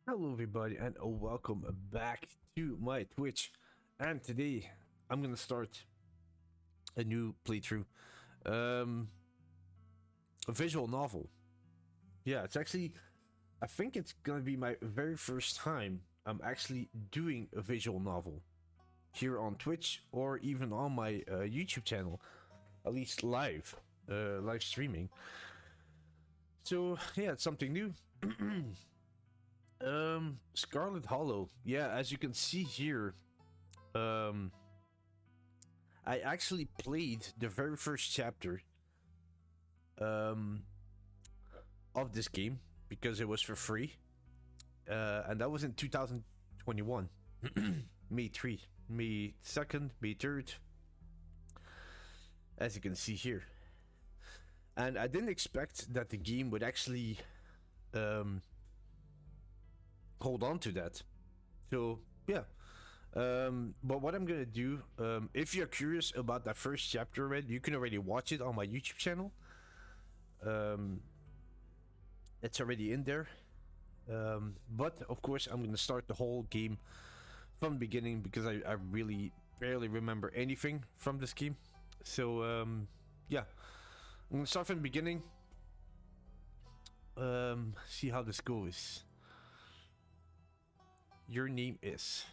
Hello everybody and welcome back to my Twitch. And today I'm gonna start a new playthrough. Um a visual novel. Yeah, it's actually I think it's gonna be my very first time I'm actually doing a visual novel here on Twitch or even on my YouTube channel. At least live streaming. So yeah, it's something new. Scarlet Hollow. Yeah, as you can see here, um, I actually played the very first chapter, um, of this game because it was for free, and that was in 2021, May 3, May 2nd, May 3rd, as you can see here. And I didn't expect that the game would actually, um, hold on to that. So yeah. But what I'm gonna do, if you're curious about that first chapter already, you can already watch it on my YouTube channel. Um, it's already in there. But of course, I'm gonna start the whole game from the beginning because I really barely remember anything from this game. So yeah, I'm gonna start from the beginning. See how this goes. Your name is.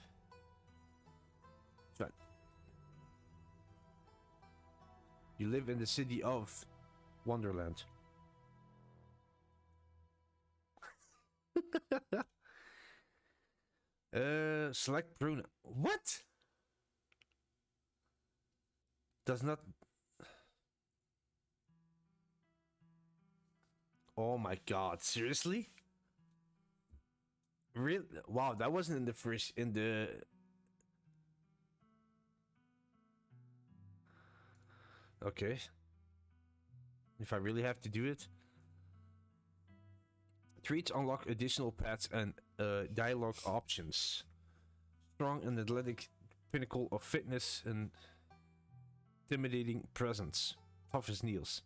You live in the city of Wonderland. Select pronoun. What? Does not. Oh my god! Seriously? Really? Wow, that wasn't in the first. In the. Okay. If I really have to do it. Traits unlock additional paths and dialogue options. Strong and athletic pinnacle of fitness and intimidating presence. Tough as nails.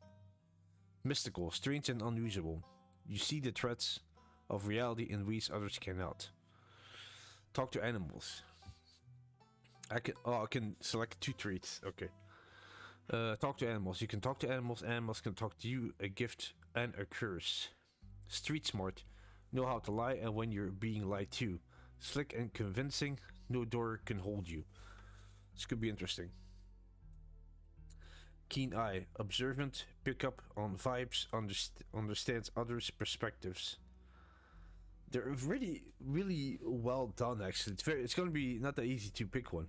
Mystical, strange and unusual. You see the threats of reality in ways others cannot. Talk to animals. I can select 2 traits. Okay. Talk to animals. You can talk to animals. Animals can talk to you. A gift and a curse. Street smart. Know how to lie and when you're being lied to. Slick and convincing. No door can hold you. This could be interesting. Keen eye. Observant. Pick up on vibes. Understands others' perspectives. They're really well done actually. It's gonna be not that easy to pick one.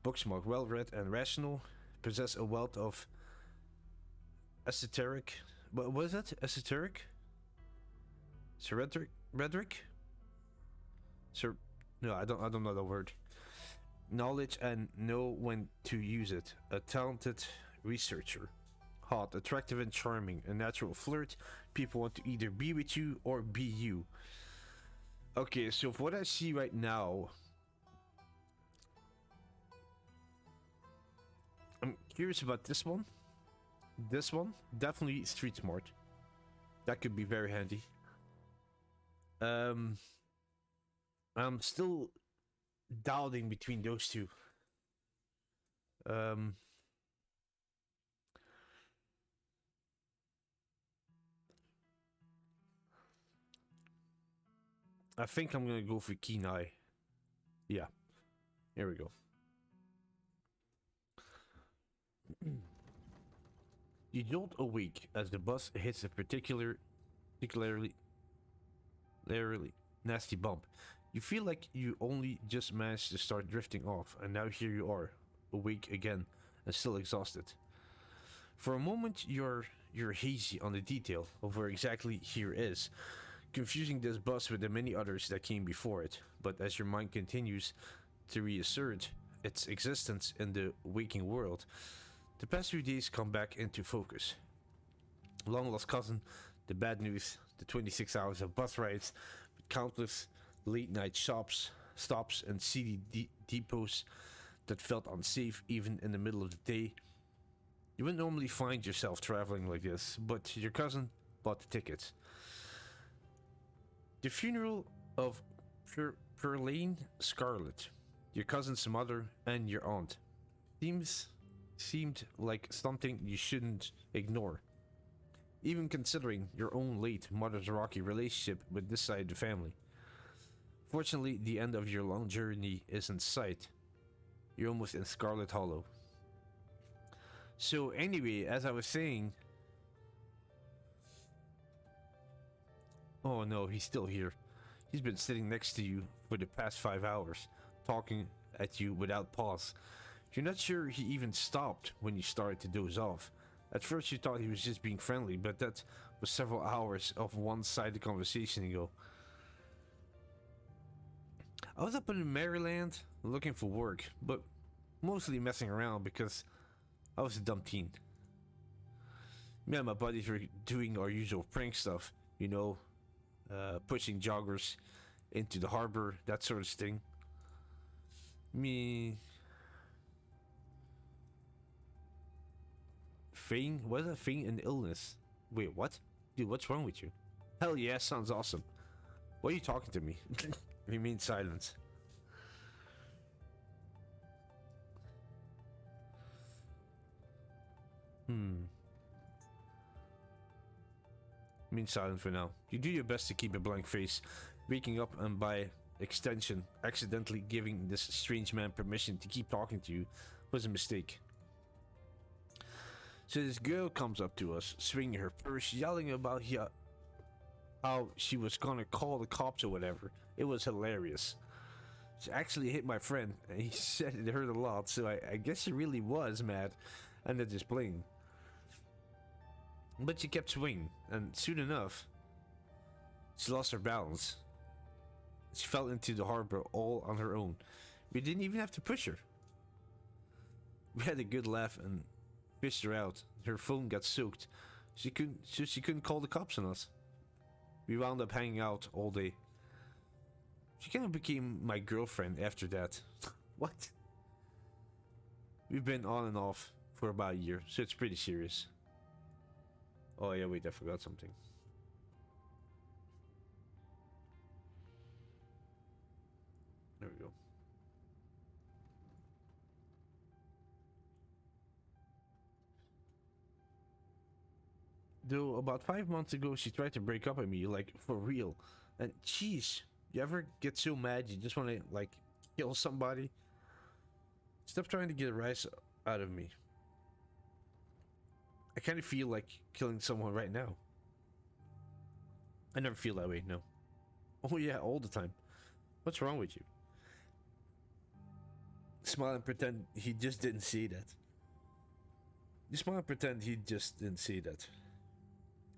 Booksmart. Well read and rational. Possess a wealth of esoteric. What was that? Esoteric? Sir Rhetoric? Sir, no, I don't know the word. Knowledge and know when to use it. A talented researcher. Hot, attractive and charming. A natural flirt. People want to either be with you or be you. Okay, so for what I see right now, I'm curious about this one. This one, definitely street smart. That could be very handy. I'm still doubting between those two. I think I'm gonna go for keen eye. Yeah, here we go. You jolt awake as the bus hits a particularly nasty bump. You feel like you only just managed to start drifting off, and now here you are, awake again and still exhausted. For a moment, you're hazy on the detail of where exactly here is, confusing this bus with the many others that came before it. But as your mind continues to reassert its existence in the waking world, the past few days come back into focus. Long lost cousin, the bad news, the 26 hours of bus rides, with countless late night stops, and city depots that felt unsafe even in the middle of the day. You wouldn't normally find yourself traveling like this, but your cousin bought the tickets. The funeral of Perlane Scarlet, your cousin's mother and your aunt, seemed like something you shouldn't ignore, even considering your own late mother's rocky relationship with this side of the family. Fortunately, the end of your long journey is in sight. You're almost in Scarlet Hollow. So anyway, as I was saying... Oh no, he's still here. He's been sitting next to you for the past 5 hours, talking at you without pause. You're not sure he even stopped when you started to doze off. At first you thought he was just being friendly, but that was several hours of one-sided conversation ago. I was up in Maryland looking for work, but mostly messing around because I was a dumb teen. Me and my buddies were doing our usual prank stuff, you know, pushing joggers into the harbor, that sort of thing. Me... What is that? Feign an illness. Wait, what? Dude, what's wrong with you? Hell yeah, sounds awesome. Why are you talking to me? Remain silent. Remain silent for now. You do your best to keep a blank face. Waking up and by extension, accidentally giving this strange man permission to keep talking to you was a mistake. So this girl comes up to us, swinging her purse, yelling about how she was gonna call the cops or whatever. It was hilarious. She actually hit my friend, and he said it hurt a lot, so I guess she really was mad, and not just playing. But she kept swinging, and soon enough, she lost her balance. She fell into the harbor all on her own. We didn't even have to push her. We had a good laugh and fished her out. Her phone got soaked. She couldn't call the cops on us. We wound up hanging out all day. She kind of became my girlfriend after that. What? We've been on and off for about a year, so it's pretty serious. Oh yeah, wait, I forgot something. There we go. Though about 5 months ago she tried to break up with me, like for real. And jeez, you ever get so mad you just want to like kill somebody? Stop trying to get a rise out of me. I kind of feel like killing someone right now. I never feel that way, no. Oh yeah, all the time. What's wrong with you? Smile and pretend he just didn't see that. You smile and pretend he just didn't see that.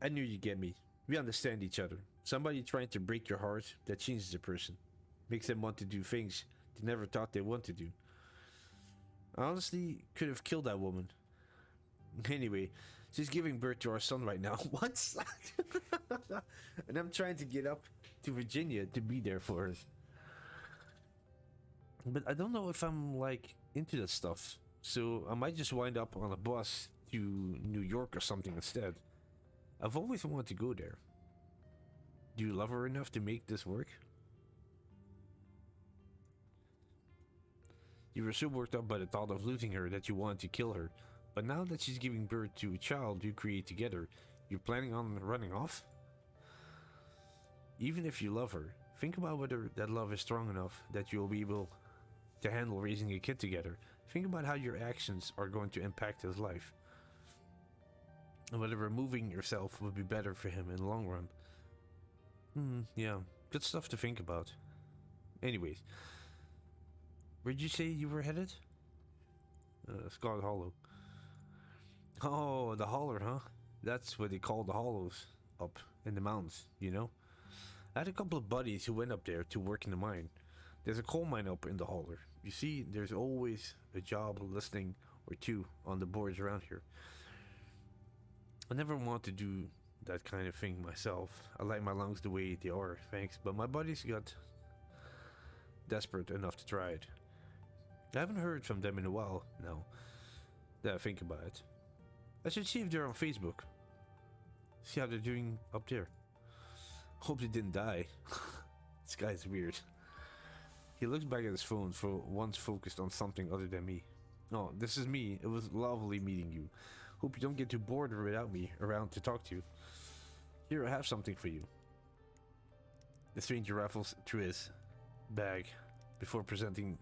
I knew you'd get me. We understand each other. Somebody trying to break your heart, that changes a person. Makes them want to do things they never thought they want to do. I honestly could have killed that woman. Anyway, she's giving birth to our son right now. What? And I'm trying to get up to Virginia to be there for her. But I don't know if I'm like into that stuff. So I might just wind up on a bus to New York or something instead. I've always wanted to go there. Do you love her enough to make this work? You were so worked up by the thought of losing her that you wanted to kill her. But now that she's giving birth to a child you create together, you're planning on running off? Even if you love her, think about whether that love is strong enough that you'll be able to handle raising a kid together. Think about how your actions are going to impact his life. And whether removing yourself would be better for him in the long run. Yeah, good stuff to think about. Anyways, where'd you say you were headed? Scarlet Hollow. Oh, the holler, huh? That's what they call the hollows up in the mountains, you know? I had a couple of buddies who went up there to work in the mine. There's a coal mine up in the holler. You see, there's always a job listing or two on the boards around here. I never want to do that kind of thing myself. I like my lungs the way they are, thanks, but my buddies got desperate enough to try it. I haven't heard from them in a while now that I think about it. I should see if they're on Facebook. See how they're doing up there. Hope they didn't die. This guy's weird. He looks back at his phone, for once focused on something other than me. Oh, this is me. It was lovely meeting you. Hope you don't get too bored without me around to talk to you. Here, I have something for you. The stranger raffles through his bag before presenting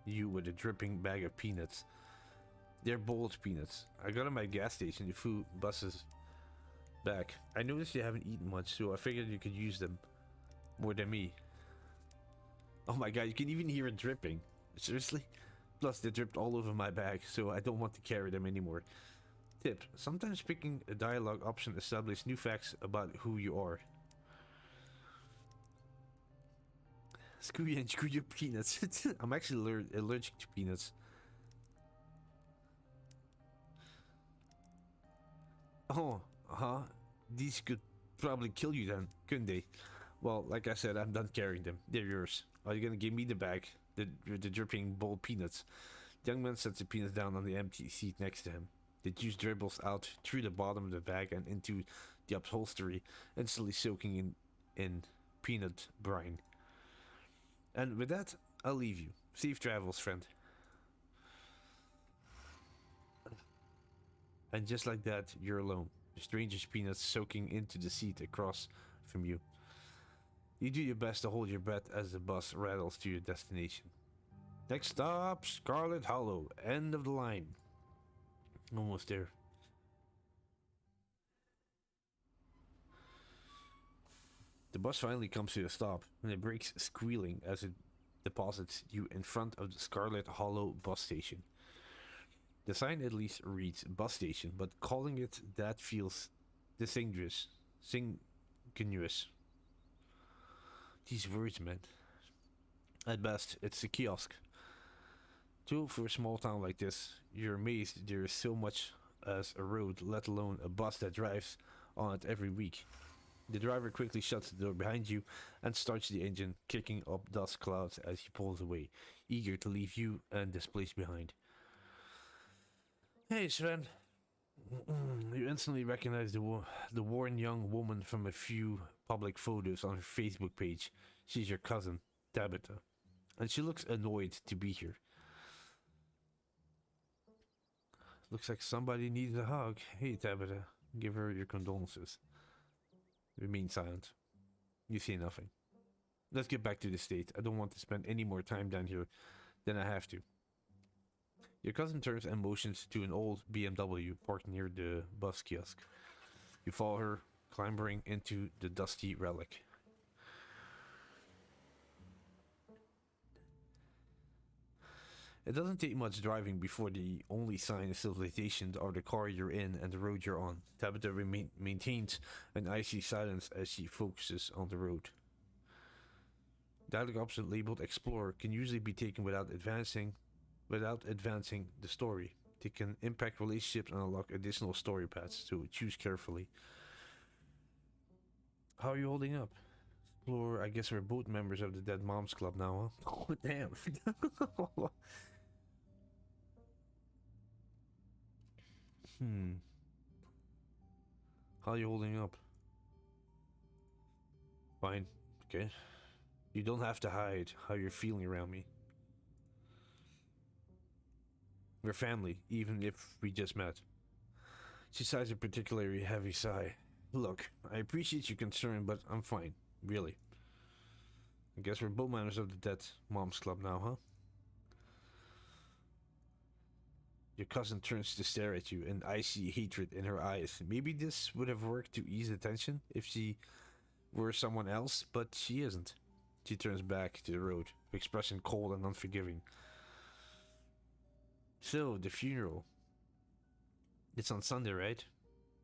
you with a dripping bag of peanuts. They're boiled peanuts. I got them at a gas station. The food buses back. I noticed you haven't eaten much, so I figured you could use them more than me. Oh my god, you can even hear it dripping. Seriously? Plus, they dripped all over my bag, so I don't want to carry them anymore. Tip: sometimes picking a dialogue option establishes new facts about who you are. Screw you and screw your peanuts. I'm actually allergic to peanuts. Oh, these could probably kill you then, couldn't they? Well, like I said, I'm done carrying them. They're yours. Are you gonna give me the bag? The dripping boiled peanuts. The young man sets the peanuts down on the empty seat next to him. The juice dribbles out through the bottom of the bag and into the upholstery, instantly soaking in peanut brine. And with that, I'll leave you. Safe travels, friend. And just like that, you're alone. The stranger's peanuts soaking into the seat across from you. You do your best to hold your breath as the bus rattles to your destination. Next stop, Scarlet Hollow. End of the line. Almost there. The bus finally comes to a stop, and it brakes squealing as it deposits you in front of the Scarlet Hollow bus station. The sign at least reads bus station, but calling it that feels disingenuous. These words, man. At best, it's a kiosk. Too, for a small town like this, you're amazed there is so much as a road, let alone a bus that drives on it every week. The driver quickly shuts the door behind you and starts the engine, kicking up dust clouds as he pulls away, eager to leave you and this place behind. Hey, Sven. You instantly recognize the worn young woman from a few public photos on her Facebook page. She's your cousin, Tabitha, and she looks annoyed to be here. Looks like somebody needs a hug. Hey, Tabitha, give her your condolences. Remain silent. You say nothing. Let's get back to the state. I don't want to spend any more time down here than I have to. Your cousin turns and motions to an old BMW parked near the bus kiosk. You follow her, clambering into the dusty relic. It doesn't take much driving before the only sign of civilization are the car you're in and the road you're on. Tabitha maintains an icy silence as she focuses on the road. Dialogue option labeled Explorer can usually be taken without advancing the story. They can impact relationships and unlock additional story paths, so choose carefully. How are you holding up? Explorer, I guess we're both members of the Dead Moms Club now, huh? Oh, damn. How are you holding up? Fine. Okay. You don't have to hide how you're feeling around me. We're family, even if we just met. She sighs a particularly heavy sigh. Look, I appreciate your concern, but I'm fine. Really. I guess we're both members of the Dead Moms Club now, huh? Your cousin turns to stare at you, and icy hatred in her eyes. Maybe this would have worked to ease the tension if she were someone else, but she isn't. She turns back to the road, expression cold and unforgiving. So, the funeral. It's on Sunday, right?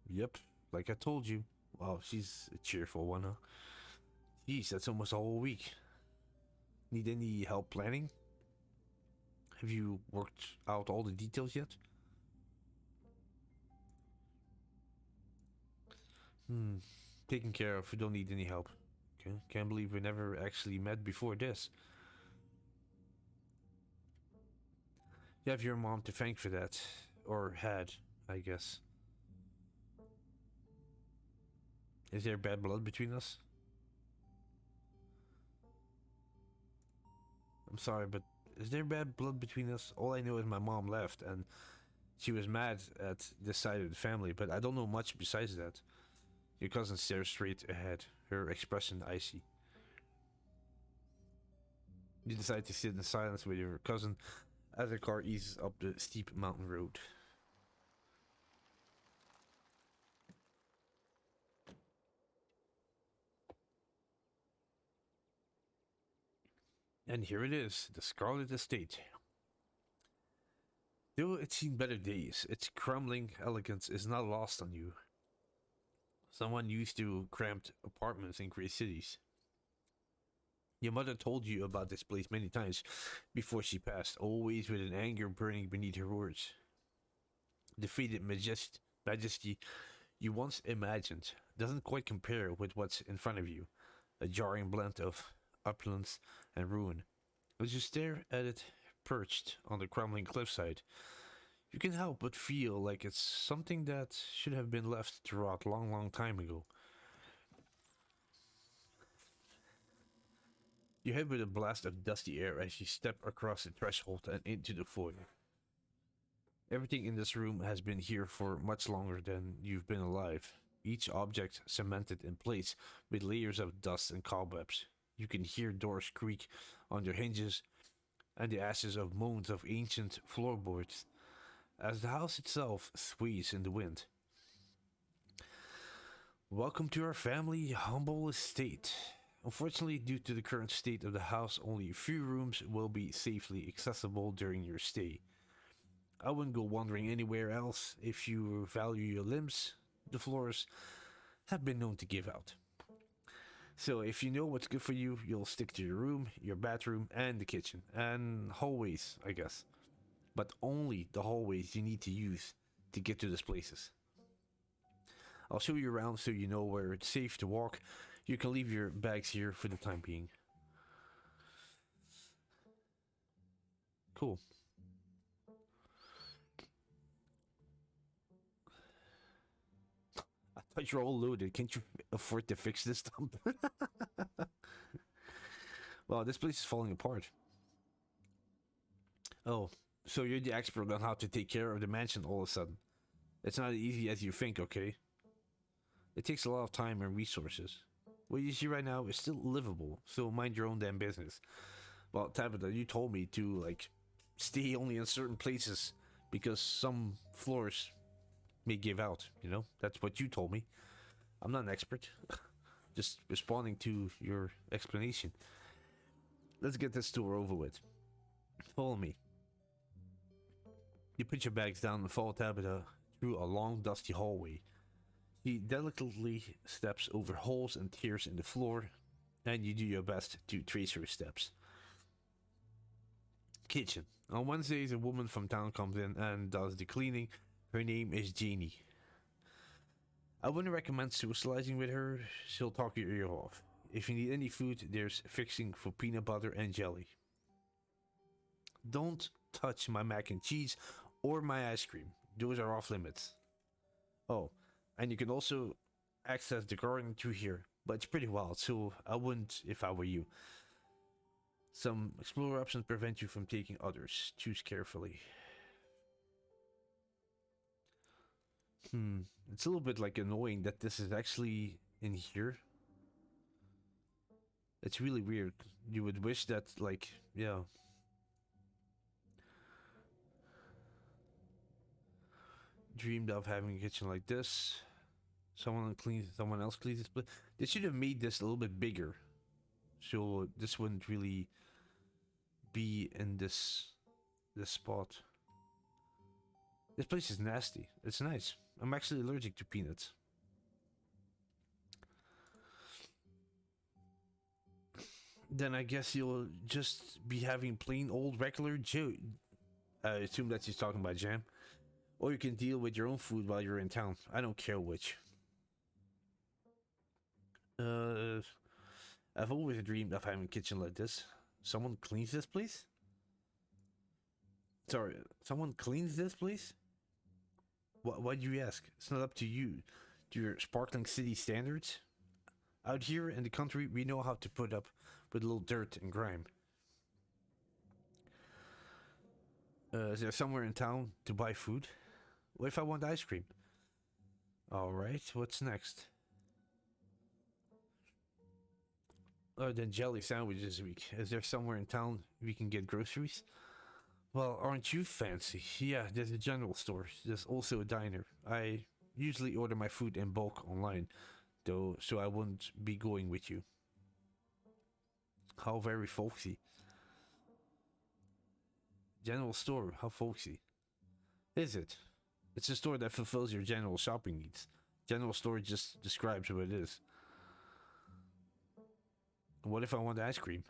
Yep, like I told you. Wow, she's a cheerful one, huh? Jeez, that's almost a whole week. Need any help planning? Have you worked out all the details yet? Taken care of. We don't need any help. Okay, can't believe we never actually met before this. You have your mom to thank for that. Or had, I guess. Is there bad blood between us? I'm sorry, but is there bad blood between us? All I know is my mom left, and she was mad at this side of the family, but I don't know much besides that. Your cousin stares straight ahead, her expression icy. You decide to sit in silence with your cousin as the car eases up the steep mountain road. And here it is, the Scarlet Estate. Though it's seen better days, its crumbling elegance is not lost on you. Someone used to cramped apartments in great cities. Your mother told you about this place many times before she passed, always with an anger burning beneath her words. The faded majesty you once imagined doesn't quite compare with what's in front of you, a jarring blend of opulence and ruin. As you stare at it perched on the crumbling cliffside, you can help but feel like it's something that should have been left to rot long, long time ago. You head with a blast of dusty air as you step across the threshold and into the foyer. Everything in this room has been here for much longer than you've been alive, each object cemented in place with layers of dust and cobwebs. You can hear doors creak on their hinges and the ashes of moans of ancient floorboards as the house itself sways in the wind. Welcome to our family humble estate. Unfortunately, due to the current state of the house, only a few rooms will be safely accessible during your stay. I wouldn't go wandering anywhere else if you value your limbs. The floors have been known to give out. So if you know what's good for you, you'll stick to your room, your bathroom, and the kitchen. And hallways, I guess. But only the hallways you need to use to get to these places. I'll show you around so you know where it's safe to walk. You can leave your bags here for the time being. Cool. I thought you're all loaded. Can't you afford to fix this dump? Well, this place is falling apart. Oh, so you're the expert on how to take care of the mansion all of a sudden. It's not as easy as you think, okay? It takes a lot of time and resources. What you see right now is still livable, so mind your own damn business. Well, Tabitha, you told me to, like, stay only in certain places because some floors may give out, you know? That's what you told me. I'm not an expert. Just responding to your explanation. Let's get this tour over with. Follow me. You put your bags down and follow Tabitha through a long, dusty hallway. She delicately steps over holes and tears in the floor, and you do your best to trace her steps. Kitchen. On Wednesdays, a woman from town comes in and does the cleaning. Her name is Janie. I wouldn't recommend socializing with her. She'll talk your ear off. If you need any food, there's fixing for peanut butter and jelly. Don't touch my mac and cheese or my ice cream. Those are off limits. Oh, and you can also access the garden through here, but it's pretty wild, so I wouldn't if I were you. Some explorer options prevent you from taking others. Choose carefully. It's a little bit like annoying that this is actually in here. It's really weird. You would wish that, like, yeah. Dreamed of having a kitchen like this. Someone else cleans this place. They should have made this a little bit bigger, so this wouldn't really be in this spot. This place is nasty. It's nice. I'm actually allergic to peanuts. Then I guess you'll just be having plain old regular I assume that she's talking about jam. Or you can deal with your own food while you're in town. I don't care which. I've always dreamed of having a kitchen like this. Someone cleans this place? Sorry, someone cleans this place? Why do you ask? It's not up to you. To your sparkling city standards? Out here in the country, we know how to put up with a little dirt and grime. Is there somewhere in town to buy food? What if I want ice cream? Alright, what's next? Other than jelly sandwiches this week, is there somewhere in town we can get groceries? Well, aren't you fancy? Yeah, there's a general store. There's also a diner. I usually order my food in bulk online, though, so I wouldn't be going with you. How very folksy. General store, how folksy. Is it? It's a store that fulfills your general shopping needs. General store just describes what it is. What if I want ice cream?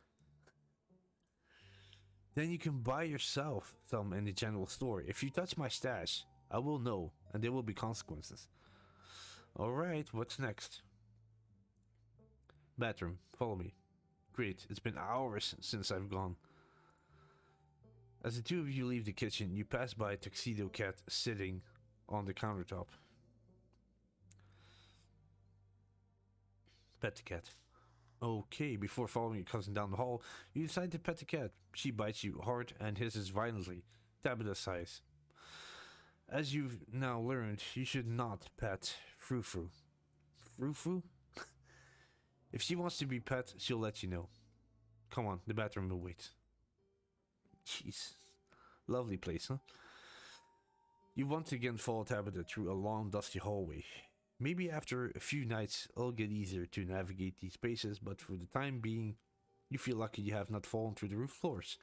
Then you can buy yourself some in the general store. If you touch my stash, I will know, and there will be consequences. Alright, what's next? Bathroom, follow me. Great, it's been hours since I've gone. As the two of you leave the kitchen, you pass by a tuxedo cat sitting on the countertop. Pet the cat. Okay, before following your cousin down the hall, you decide to pet the cat. She bites you hard and hisses violently. Tabitha sighs. As you've now learned, you should not pet Frou-Frou. Frou-Frou? If she wants to be pet, she'll let you know. Come on, the bathroom will wait. Jeez. Lovely place, huh? You once again follow Tabitha through a long, dusty hallway. Maybe after a few nights, it'll get easier to navigate these spaces, but for the time being, you feel lucky you have not fallen through the roof floors.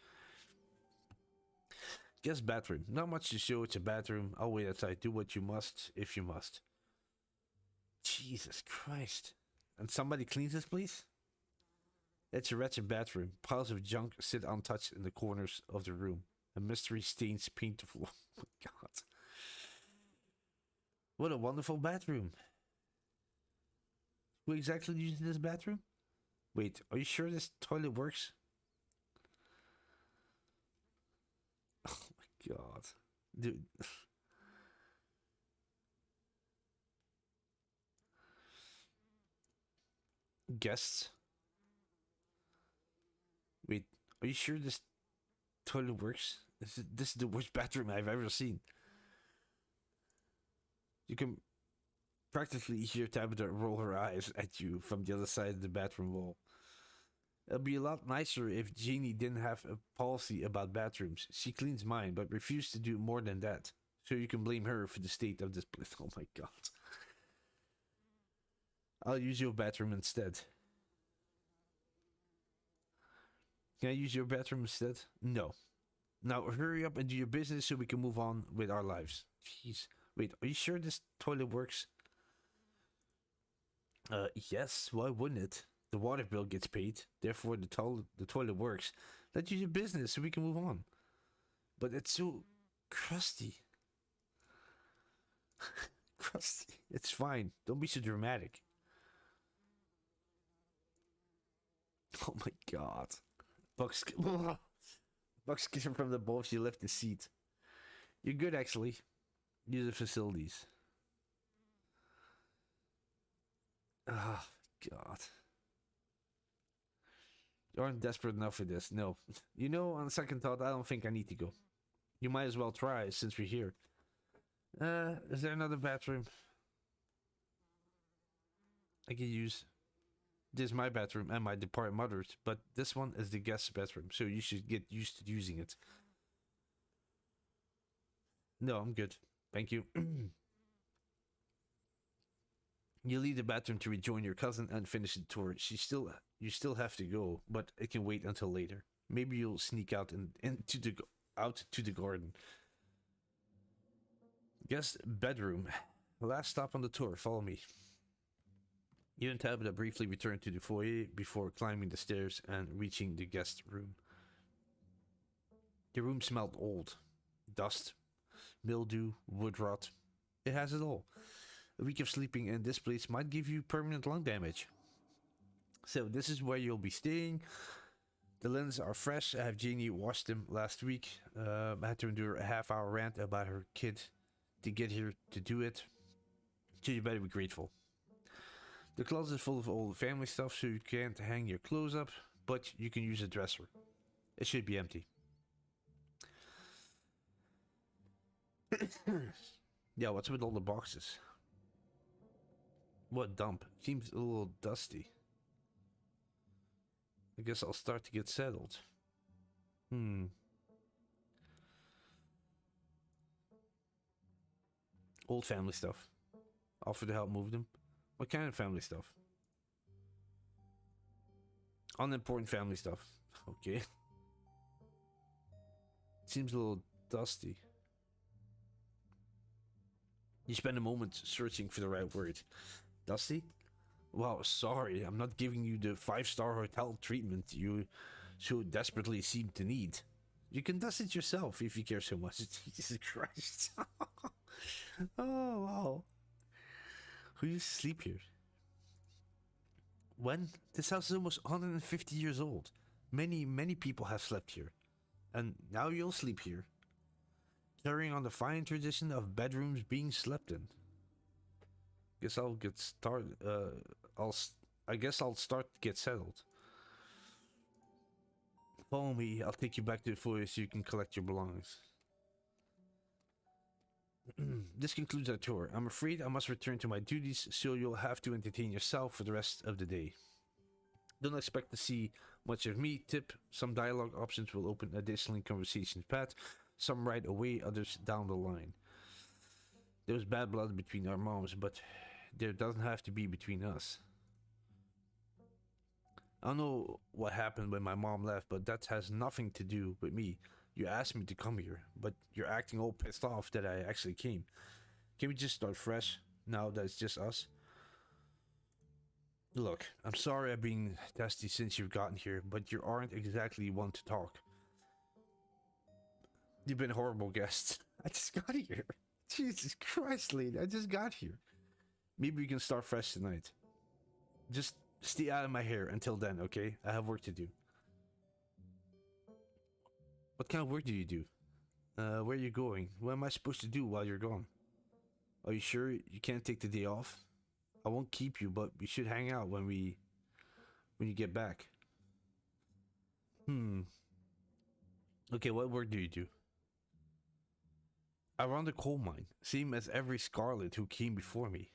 Guest bathroom. Not much to show, it's a bathroom. I'll wait outside. Do what you must, if you must. Jesus Christ. And somebody cleans this place? It's a wretched bathroom. Piles of junk sit untouched in the corners of the room. A mystery stains paint the floor. Oh my god. What a wonderful bathroom. Who exactly uses this bathroom? Wait, are you sure this toilet works? Oh my god. Dude. Guests? Wait, are you sure this toilet works? This is the worst bathroom I've ever seen. You can practically hear Tabitha roll her eyes at you from the other side of the bathroom wall. It'd be a lot nicer if Jeannie didn't have a policy about bathrooms. She cleans mine, but refused to do more than that. So you can blame her for the state of this place. Oh my god. I'll use your bathroom instead. Can I use your bathroom instead? No. Now hurry up and do your business so we can move on with our lives. Jeez. Wait, are you sure this toilet works? Yes, why wouldn't it? The water bill gets paid, therefore the toilet works. Let's do your business so we can move on. But it's so crusty. Crusty. It's fine. Don't be so dramatic. Oh my god. Bugs kissing from the bowl. She left the seat. You're good, actually. Use the facilities. Oh, God. You aren't desperate enough for this. No. You know, on second thought, I don't think I need to go. You might as well try, since we're here. Is there another bathroom I can use? This is my bathroom and my departed mother's, but this one is the guest bathroom, so you should get used to using it. No, I'm good. Thank you. You leave the bathroom to rejoin your cousin and finish the tour. You still have to go, but it can wait until later. Maybe you'll sneak out out to the garden. Guest bedroom. Last stop on the tour. Follow me. You and Tabitha briefly return to the foyer before climbing the stairs and reaching the guest room. The room smelled old. Dust, mildew, wood rot. It has it all. A week of sleeping in this place might give you permanent lung damage. So this is where you'll be staying. The linens are fresh. I have Jeannie washed them last week. I had to endure a half-hour rant about her kid to get here to do it. So you better be grateful. The closet is full of old family stuff, so you can't hang your clothes up, but you can use a dresser. It should be empty. Yeah, what's with all the boxes? What dump? Seems a little dusty. I guess I'll start to get settled. Old family stuff. Offer to help move them. What kind of family stuff? Unimportant family stuff. Okay. Seems a little dusty. You spend a moment searching for the right word. Dusty? Well, sorry, I'm not giving you the 5-star hotel treatment you so desperately seem to need. You can dust it yourself if you care so much. Jesus Christ. Oh, wow. Who used to sleep here? When? This house is almost 150 years old. Many people have slept here. And now you'll sleep here. Carrying on the fine tradition of bedrooms being slept in. Guess I'll get started. I guess I'll start to get settled. Follow me. I'll take you back to the foyer so you can collect your belongings. This concludes our tour. I'm afraid I must return to my duties, so you'll have to entertain yourself for the rest of the day. Don't expect to see much of me. Tip: some dialogue options will open additional conversation paths. Some right away, others down the line. There was bad blood between our moms, but there doesn't have to be between us. I don't know what happened when my mom left, but that has nothing to do with me. You asked me to come here, but you're acting all pissed off that I actually came. Can we just start fresh, now that it's just us? Look, I'm sorry I've been testy since you've gotten here, but you aren't exactly one to talk. You've been horrible guests. I just got here. Jesus Christ, lady, I just got here. Maybe we can start fresh tonight. Just stay out of my hair until then, okay? I have work to do. What kind of work do you do? Where are you going? What am I supposed to do while you're gone? Are you sure you can't take the day off? I won't keep you, but we should hang out when you get back. Okay, what work do you do? I run the coal mine, same as every Scarlet who came before me.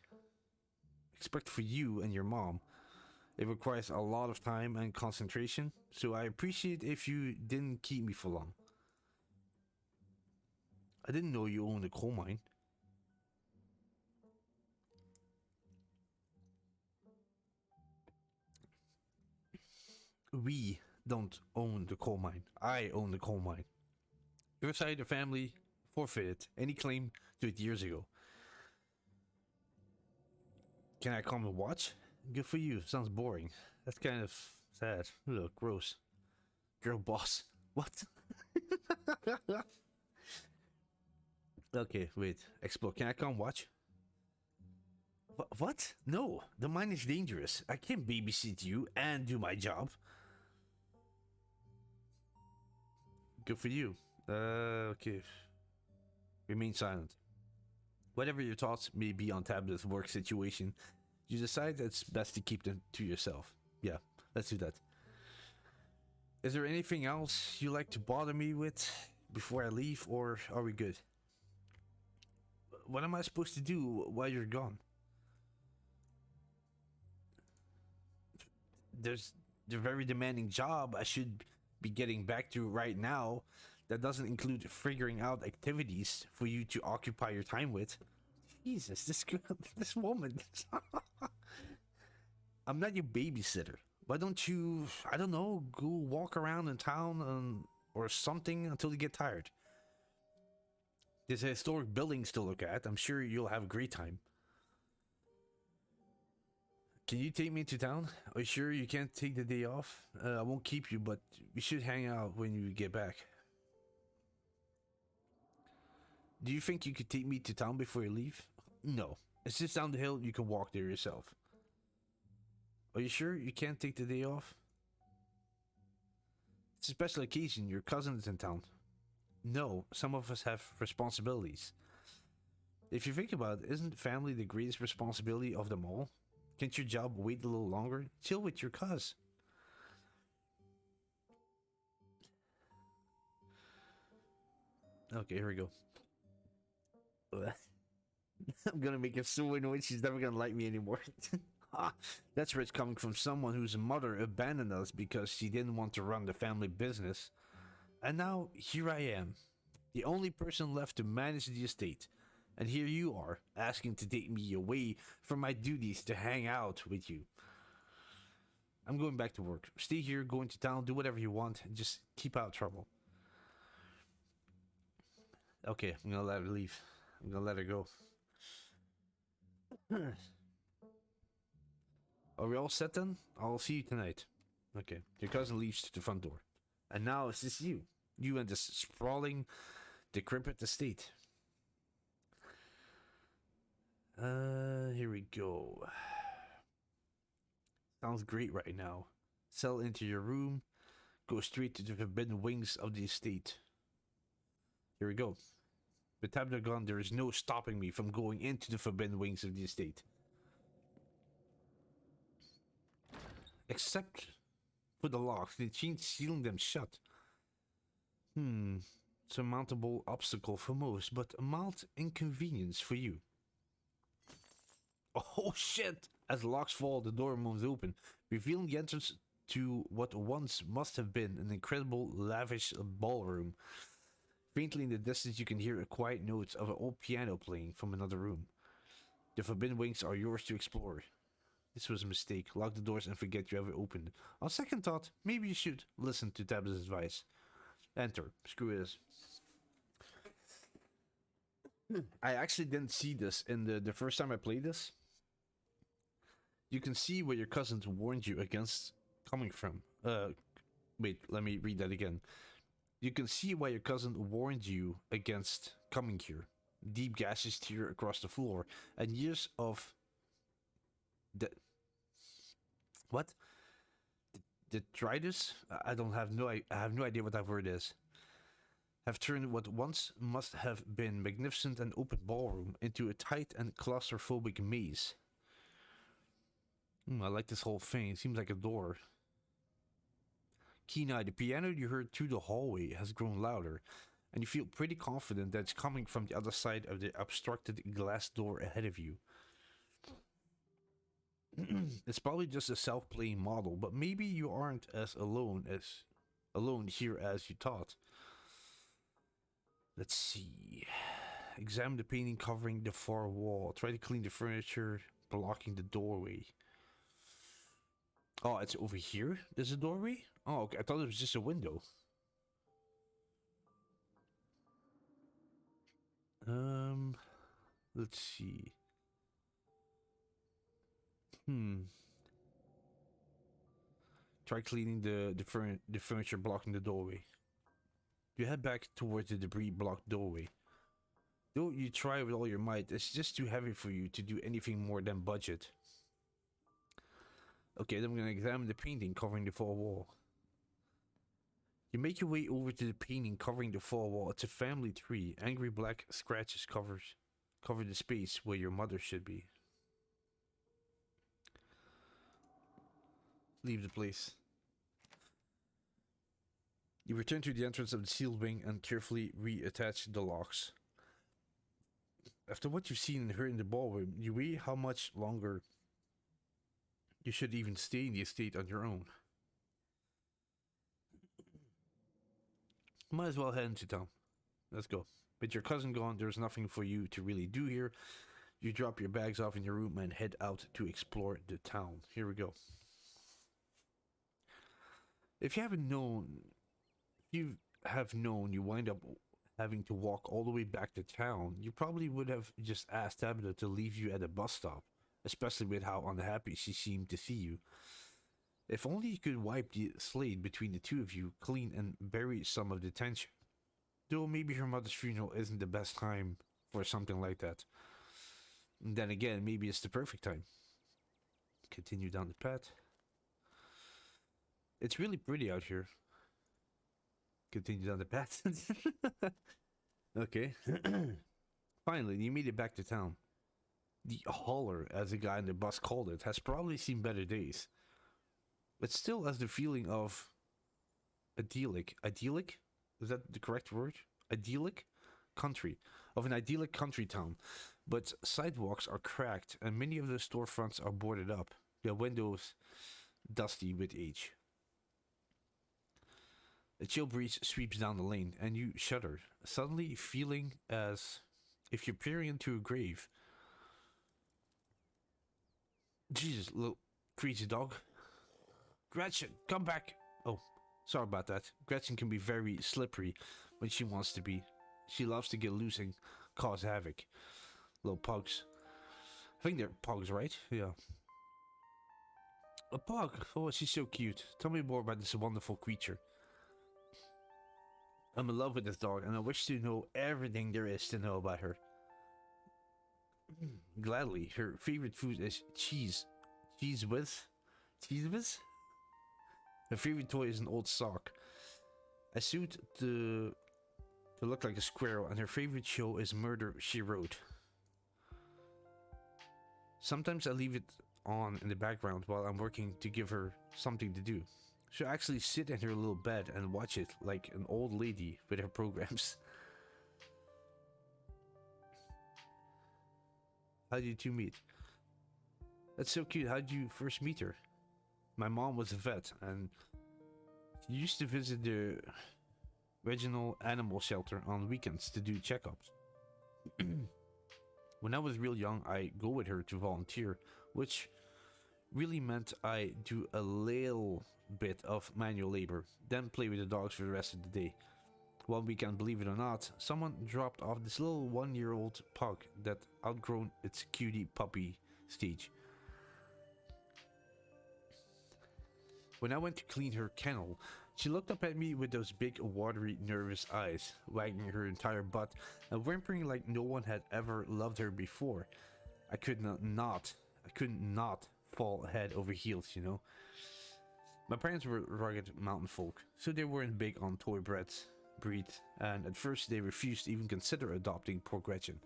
Except for you and your mom. It requires a lot of time and concentration, so I appreciate if you didn't keep me for long. I didn't know you owned a coal mine. We don't own the coal mine. I own the coal mine. Your side of the family forfeited any claim to it years ago. Can I come and watch? Good for you. Sounds boring. That's kind of sad. Ugh, gross. Girl boss. What? Okay, wait. Explore. Can I come watch? What? No. The mine is dangerous. I can't babysit you and do my job. Good for you. Okay. Remain silent. Whatever your thoughts may be on Tablet's work situation, you decide it's best to keep them to yourself. Yeah, let's do that. Is there anything else you like to bother me with before I leave, or are we good? What am I supposed to do while you're gone? There's the very demanding job I should be getting back to right now. That doesn't include figuring out activities for you to occupy your time with. Jesus, this girl, this woman. I'm not your babysitter. Why don't you, I don't know, go walk around in town or something until you get tired? There's a historic building to look at. I'm sure you'll have a great time. Can you take me to town? Are you sure you can't take the day off? I won't keep you, but we should hang out when you get back. Do you think you could take me to town before you leave? No. It's just down the hill. You can walk there yourself. Are you sure you can't take the day off? It's a special occasion. Your cousin is in town. No, some of us have responsibilities. If you think about it, isn't family the greatest responsibility of them all? Can't your job wait a little longer? Chill with your cuz. Okay, here we go. I'm gonna make her so annoyed she's never gonna like me anymore. Ah, that's where it's coming from someone whose mother abandoned us because she didn't want to run the family business. And now, here I am, the only person left to manage the estate. And here you are, asking to take me away from my duties to hang out with you. I'm going back to work. Stay here, go into town, do whatever you want, and just keep out of trouble. Okay, I'm gonna let her leave. I'm gonna let her go. Are we all set then? I'll see you tonight. Okay, your cousin leaves to the front door. And now it's just you. You and this sprawling, decrepit estate. Here we go. Sounds great right now. Settle into your room. Go straight to the forbidden wings of the estate. Here we go. With tablet gone, there is no stopping me from going into the forbidden wings of the estate. Except for the locks, the chains sealing them shut. Surmountable obstacle for most, but a mild inconvenience for you. Oh shit! As the locks fall, the door moves open, revealing the entrance to what once must have been an incredible, lavish ballroom. Faintly in the distance, you can hear a quiet note of an old piano playing from another room. The forbidden wings are yours to explore. This was a mistake. Lock the doors and forget you ever opened. On second thought, maybe you should listen to Tabitha's advice. Enter. Screw this. I actually didn't see this in the first time I played this. You can see where your cousins warned you against coming from. Wait, let me read that again. You can see why your cousin warned you against coming here. Deep gashes tear across the floor, and years of what? Detritus? I have no idea what that word is. Have turned what once must have been magnificent and open ballroom into a tight and claustrophobic maze. I like this whole thing. It seems like a door. Keen-eyed, the piano you heard through the hallway has grown louder, and you feel pretty confident that it's coming from the other side of the obstructed glass door ahead of you. It's probably just a self-playing model, but maybe you aren't as alone here as you thought. Let's see. Examine the painting covering the far wall. Try to clean the furniture blocking the doorway. Oh, it's over here? There's a doorway? Oh, okay. I thought it was just a window. Let's see. Try cleaning the furniture blocking the doorway. You head back towards the debris blocked doorway. Though you try with all your might, it's just too heavy for you to do anything more than budget. Okay, then I'm gonna examine the painting covering the far wall. You make your way over to the painting covering the far wall. It's a family tree. Angry black scratches cover the space where your mother should be. Leave the place. You return to the entrance of the sealed wing and carefully reattach the locks. After what you've seen and heard in the ballroom, you weigh how much longer you should even stay in the estate on your own. Might as well head into town. Let's go. With your cousin gone, there's nothing for you to really do here. You drop your bags off in your room and head out to explore the town. Here we go. If you have known you wind up having to walk all the way back to town, you probably would have just asked Tabitha to leave you at a bus stop, especially with how unhappy she seemed to see you. If only you could wipe the slate between the two of you clean and bury some of the tension. Though maybe her mother's funeral isn't the best time for something like that. And then again, maybe it's the perfect time. Continue down the path. It's really pretty out here. Continue down the path. Okay. Finally, you made it back to town. The hauler, as the guy in the bus called it, has probably seen better days. But still has the feeling of idyllic. Idyllic? Is that the correct word? Idyllic country. of an idyllic country town, but sidewalks are cracked and many of the storefronts are boarded up, their windows dusty with age. A chill breeze sweeps down the lane, and you shudder, suddenly feeling as if you're peering into a grave. Jesus, little crazy dog. Gretchen, come back! Oh, sorry about that. Gretchen can be very slippery when she wants to be. She loves to get loose and cause havoc. Little pugs. I think they're pugs, right? Yeah. A pug! Oh, she's so cute. Tell me more about this wonderful creature. I'm in love with this dog, and I wish to know everything there is to know about her. Gladly, her favorite food is cheese. Cheese whiz? Cheese whiz? Her favorite toy is an old sock. A suit to look like a squirrel, and her favorite show is Murder, She Wrote. Sometimes I leave it on in the background while I'm working to give her something to do. She'll actually sit in her little bed and watch it like an old lady with her programs. How did you two meet? That's so cute. How did you first meet her? My mom was a vet and she used to visit the regional animal shelter on weekends to do checkups. When I was real young, I go with her to volunteer, which really meant I do a little bit of manual labor, then play with the dogs for the rest of the day. One weekend, believe it or not, someone dropped off this little 1-year-old pug that outgrown its cutie puppy stage. When I went to clean her kennel, she looked up at me with those big, watery, nervous eyes, wagging her entire butt and whimpering like no one had ever loved her before. I couldn't not fall head over heels, you know. My parents were rugged mountain folk, so they weren't big on toy breed, and at first they refused to even consider adopting poor Gretchen.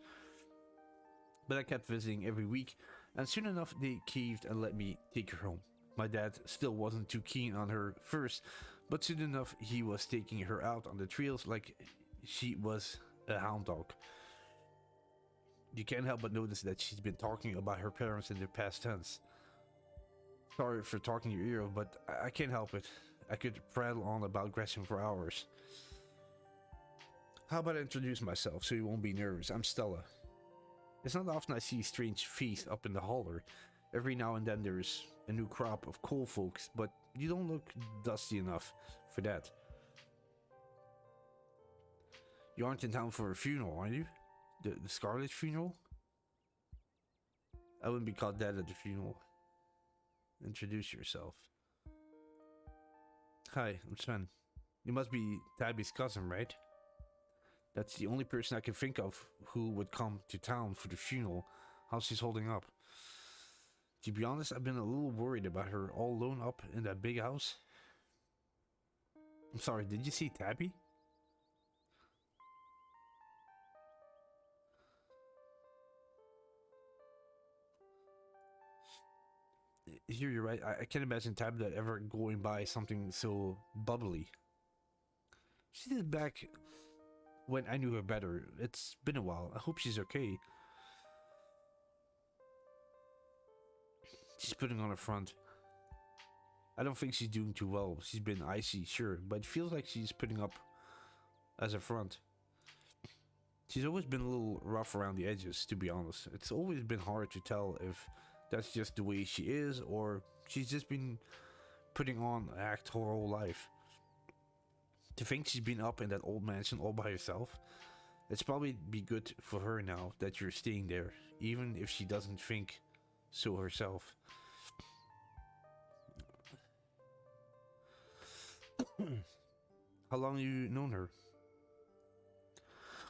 But I kept visiting every week, and soon enough they caved and let me take her home. My dad still wasn't too keen on her first, but soon enough he was taking her out on the trails like she was a hound dog. You can't help but notice that she's been talking about her parents in the past tense. Sorry for talking your ear off, but I can't help it. I could prattle on about Gretchen for hours. How about I introduce myself so you won't be nervous? I'm Stella. It's not often I see strange face up in the holler. Every now and then there's a new crop of coal folks, but you don't look dusty enough for that. You aren't in town for a funeral, are you? The Scarlet funeral? I wouldn't be called dead at the funeral. Introduce yourself. Hi, I'm Sven. You must be Tabby's cousin, right? That's the only person I can think of who would come to town for the funeral. How she's holding up. To be honest, I've been a little worried about her all alone up in that big house. I'm sorry, did you see Tabby? Here you're right. I can't imagine Tabby ever going by something so bubbly. She did back when I knew her better. It's been a while. I hope she's okay. She's putting on a front. I don't think she's doing too well. She's been icy, sure, but it feels like she's putting up as a front. She's always been a little rough around the edges, to be honest. It's always been hard to tell if that's just the way she is, or she's just been putting on an act her whole life. To think she's been up in that old mansion all by herself, it's probably be good for her now that you're staying there, even if she doesn't think so herself. How long have you known her?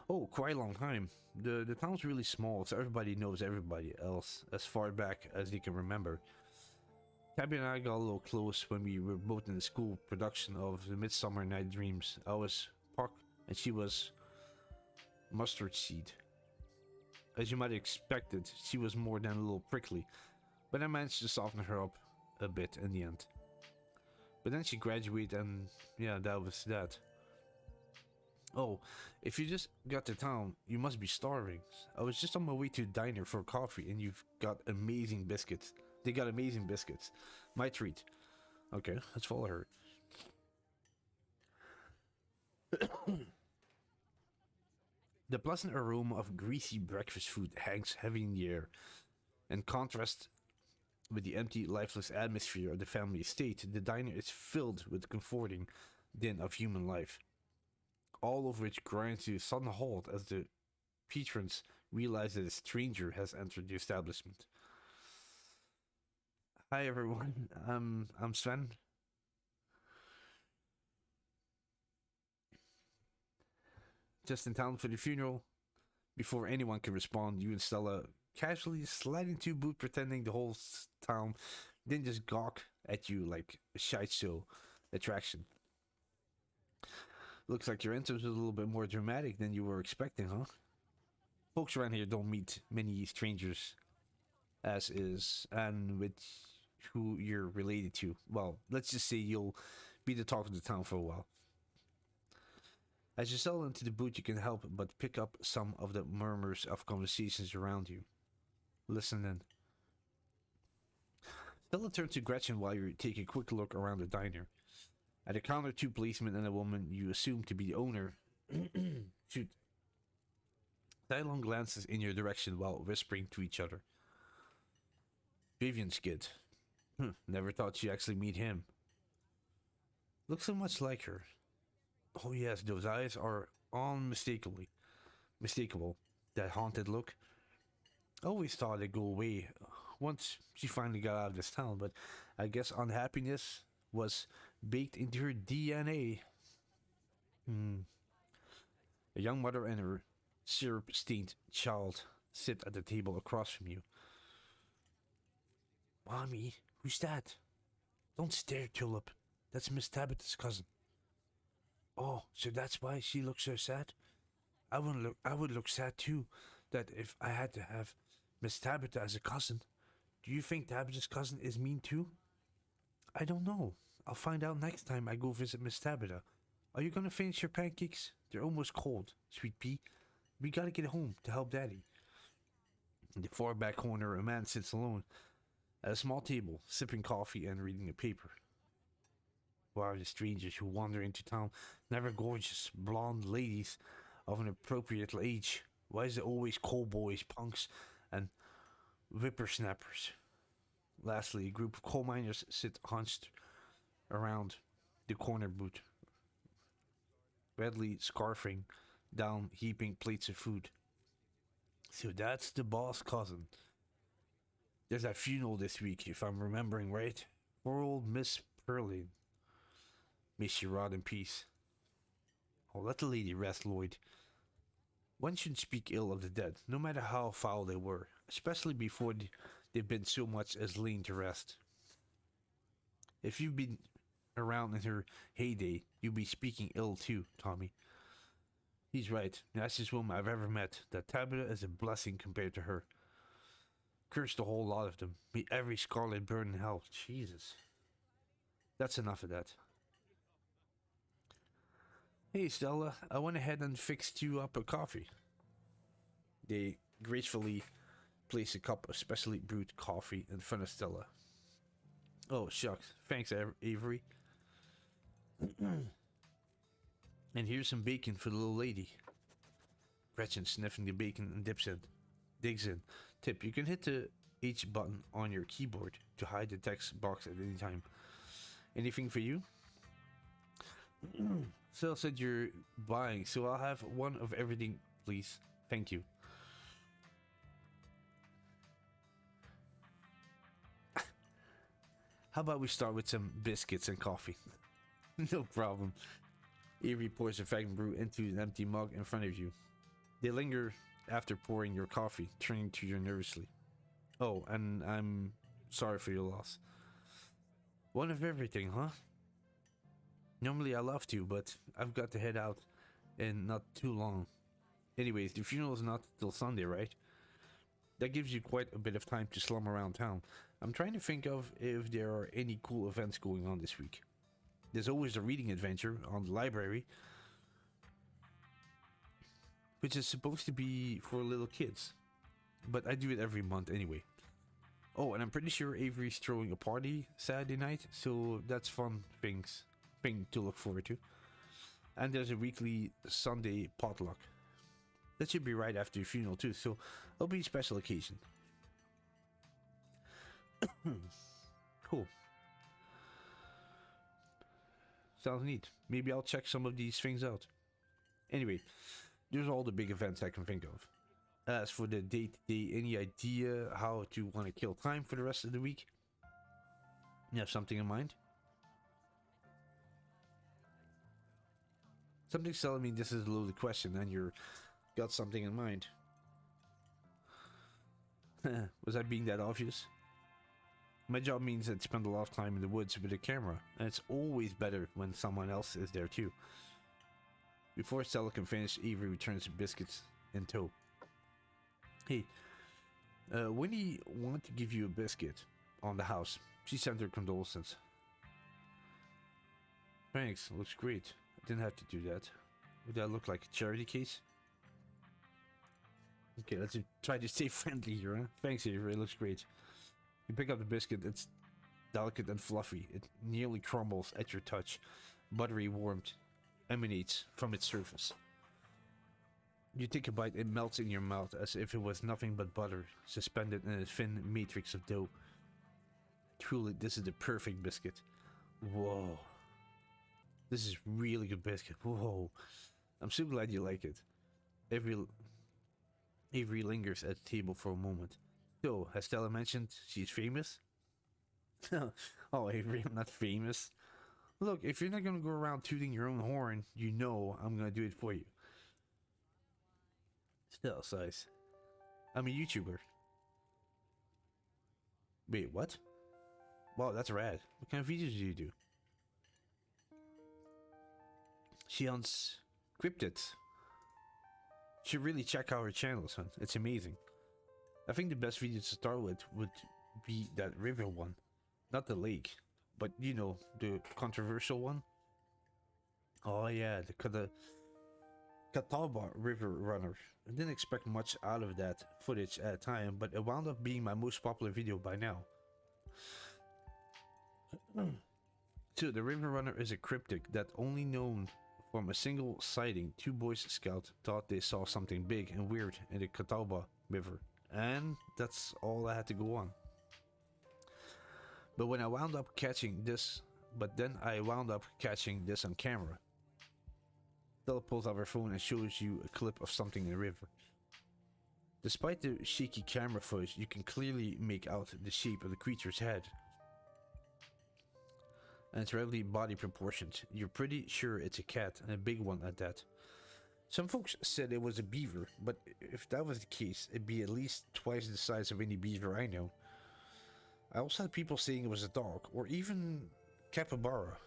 Oh, quite a long time. The town's really small, so everybody knows everybody else as far back as they can remember. Tabby and I got a little close when we were both in the school production of The Midsummer Night Dreams. I was Puck and she was Mustard Seed. As you might have expected, she was more than a little prickly, but I managed to soften her up a bit in the end. But then she graduated and yeah, that was that. Oh, if you just got to town, you must be starving. I was just on my way to the diner for coffee, and you've got amazing biscuits. They got amazing biscuits. My treat. Okay, let's follow her. The pleasant aroma of greasy breakfast food hangs heavy in the air. In contrast with the empty, lifeless atmosphere of the family estate, the diner is filled with the comforting din of human life, all of which grinds to a sudden halt as the patrons realize that a stranger has entered the establishment. Hi everyone, I'm Sven. Just in town for the funeral. Before anyone can respond, you and Stella casually slide into a booth pretending the whole town didn't just gawk at you like a shite show attraction. Looks like your entrance was a little bit more dramatic than you were expecting, huh? Folks around here don't meet many strangers, as is, and with who you're related to. Well, let's just say you'll be the talk of the town for a while. As you settle into the booth, you can help but pick up some of the murmurs of conversations around you. Listen in. Stella turns to Gretchen while you take a quick look around the diner. At the counter, two policemen and a woman you assume to be the owner shoot sidelong glances in your direction while whispering to each other. Vivian's kid. Never thought you'd actually meet him. Looks so much like her. Oh yes, those eyes are mistakable. That haunted look. Always thought it'd go away once she finally got out of this town, but I guess unhappiness was baked into her DNA. A young mother and her syrup-stained child sit at the table across from you. Mommy, who's that? Don't stare, Tulip. That's Miss Tabitha's cousin. Oh, so that's why she looks so sad? I would look sad too, that if I had to have Miss Tabitha as a cousin. Do you think Tabitha's cousin is mean too? I don't know. I'll find out next time I go visit Miss Tabitha. Are you gonna finish your pancakes? They're almost cold, sweet pea. We gotta get home to help Daddy. In the far back corner, a man sits alone at a small table, sipping coffee and reading a paper. Who are the strangers who wander into town? Never gorgeous, blonde ladies of an appropriate age. Why is it always cowboys, punks, and whippersnappers? Lastly, a group of coal miners sit hunched around the corner booth, redly scarfing down heaping plates of food. So that's the boss cousin. There's a funeral this week, if I'm remembering right. Poor old Miss Perlin. May she rot in peace. Oh, let the lady rest, Lloyd. One shouldn't speak ill of the dead, no matter how foul they were, especially before they've been so much as laid to rest. If you've been around in her heyday, you'll be speaking ill too, Tommy. He's right. The nicest woman I've ever met. That Tabitha is a blessing compared to her. Curse the whole lot of them. May every scarlet burn in hell. Jesus. That's enough of that. Hey Stella, I went ahead and fixed you up a coffee. They gracefully place a cup of specially brewed coffee in front of Stella. Oh shucks, thanks Avery. And here's some bacon for the little lady. Gretchen sniffing the bacon and digs in. Tip, you can hit the H button on your keyboard to hide the text box at any time. Anything for you? Sal said you're buying, so I'll have one of everything, please. Thank you. How about we start with some biscuits and coffee? No problem. Avery pours a fragrant brew into an empty mug in front of you. They linger after pouring your coffee, turning to you nervously. Oh, and I'm sorry for your loss. One of everything, huh? Normally I love to, but I've got to head out in not too long. Anyways, the funeral is not till Sunday, right? That gives you quite a bit of time to slum around town. I'm trying to think of if there are any cool events going on this week. There's always a reading adventure on the library. which is supposed to be for little kids. But I do it every month anyway. Oh, and I'm pretty sure Avery's throwing a party Saturday night, so that's thing to look forward to. And there's a weekly Sunday potluck. That should be right after the funeral too, so it'll be a special occasion. Cool. Sounds neat. Maybe I'll check some of these things out. Anyway, there's all the big events I can think of. As for the day-to-day, any idea how to want to kill time for the rest of the week? You have something in mind? Something's telling me this is a loaded question and you've got something in mind. Was I being that obvious? My job means I'd spend a lot of time in the woods with a camera, and it's always better when someone else is there too. Before Stella can finish, Avery returns the biscuits in tow. Hey, Winnie wanted to give you a biscuit on the house. She sent her condolences. Thanks, looks great. I didn't have to do that. Would that look like a charity case? Okay, let's try to stay friendly here, huh? Thanks, Avery, it looks great. You pick up the biscuit, it's delicate and fluffy. It nearly crumbles at your touch. Buttery warmth emanates from its surface. You take a bite, it melts in your mouth as if it was nothing but butter, suspended in a thin matrix of dough. Truly, this is the perfect biscuit. Whoa. This is really good biscuit. Whoa. I'm so glad you like it. Avery lingers at the table for a moment. So, has Stella mentioned she's famous? Oh, Avery, I'm not famous. Look, if you're not gonna go around tooting your own horn, you know I'm gonna do it for you. Stella sighs. I'm a YouTuber. Wait, what? Wow, that's rad. What kind of videos do you do? She hunts cryptids. You should really check out her channel, son. It's amazing. I think the best video to start with would be that river one. Not the lake, but you know, the controversial one. Oh yeah, the Catawba River Runner. I didn't expect much out of that footage at the time, but it wound up being my most popular video by now. So the River Runner is a cryptid that only known from a single sighting. Two Boy Scouts thought they saw something big and weird in the Catawba River, and that's all I had to go on. But then I wound up catching this on camera. Stella pulls out her phone and shows you a clip of something in the river. Despite the shaky camera footage, you can clearly make out the shape of the creature's head. And its relatively body proportions. You're pretty sure it's a cat, and a big one at that. Some folks said it was a beaver, but if that was the case, it'd be at least twice the size of any beaver I know. I also had people saying it was a dog, or even capybara.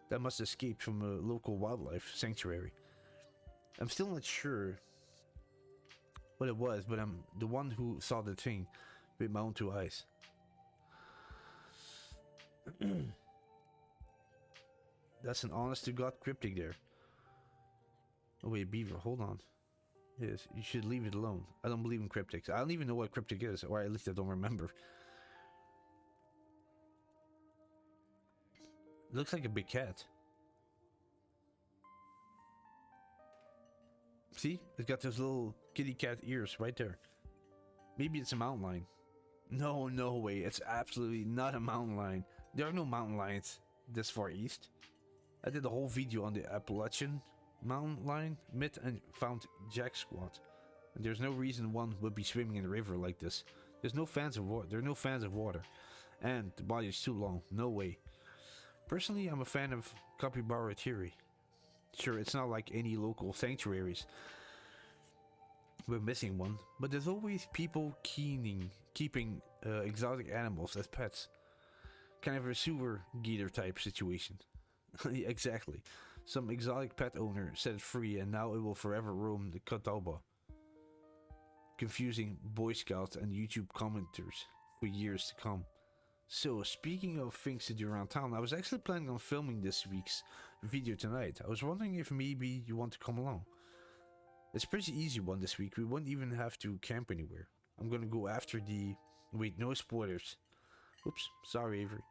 That must have escaped from a local wildlife sanctuary. I'm still not sure what it was, but I'm the one who saw the thing with my own two eyes. That's an honest-to-God cryptic there. Oh wait, beaver, hold on. Yes, you should leave it alone. I don't believe in cryptics. I don't even know what cryptic is, or at least I don't remember. It looks like a big cat. See? It's got those little kitty cat ears right there. Maybe it's a mountain lion. No, no way. It's absolutely not a mountain lion. There are no mountain lions this far east. I did a whole video on the Appalachian mountain lion myth and found jack squat. And there's no reason one would be swimming in a river like this. There are no fans of water. And the body is too long. No way. Personally, I'm a fan of capybara theory. Sure, it's not like any local sanctuaries. We're missing one, but there's always people keeping exotic animals as pets. Kind of a sewer gator type situation. Exactly. Some exotic pet owner set it free and now it will forever roam the Catawba, confusing Boy Scouts and YouTube commenters for years to come. So, speaking of things to do around town, I was actually planning on filming this week's video tonight. I was wondering if maybe you want to come along. It's a pretty easy one this week. We won't even have to camp anywhere. I'm gonna go after the... Wait, no spoilers. Oops, sorry Avery.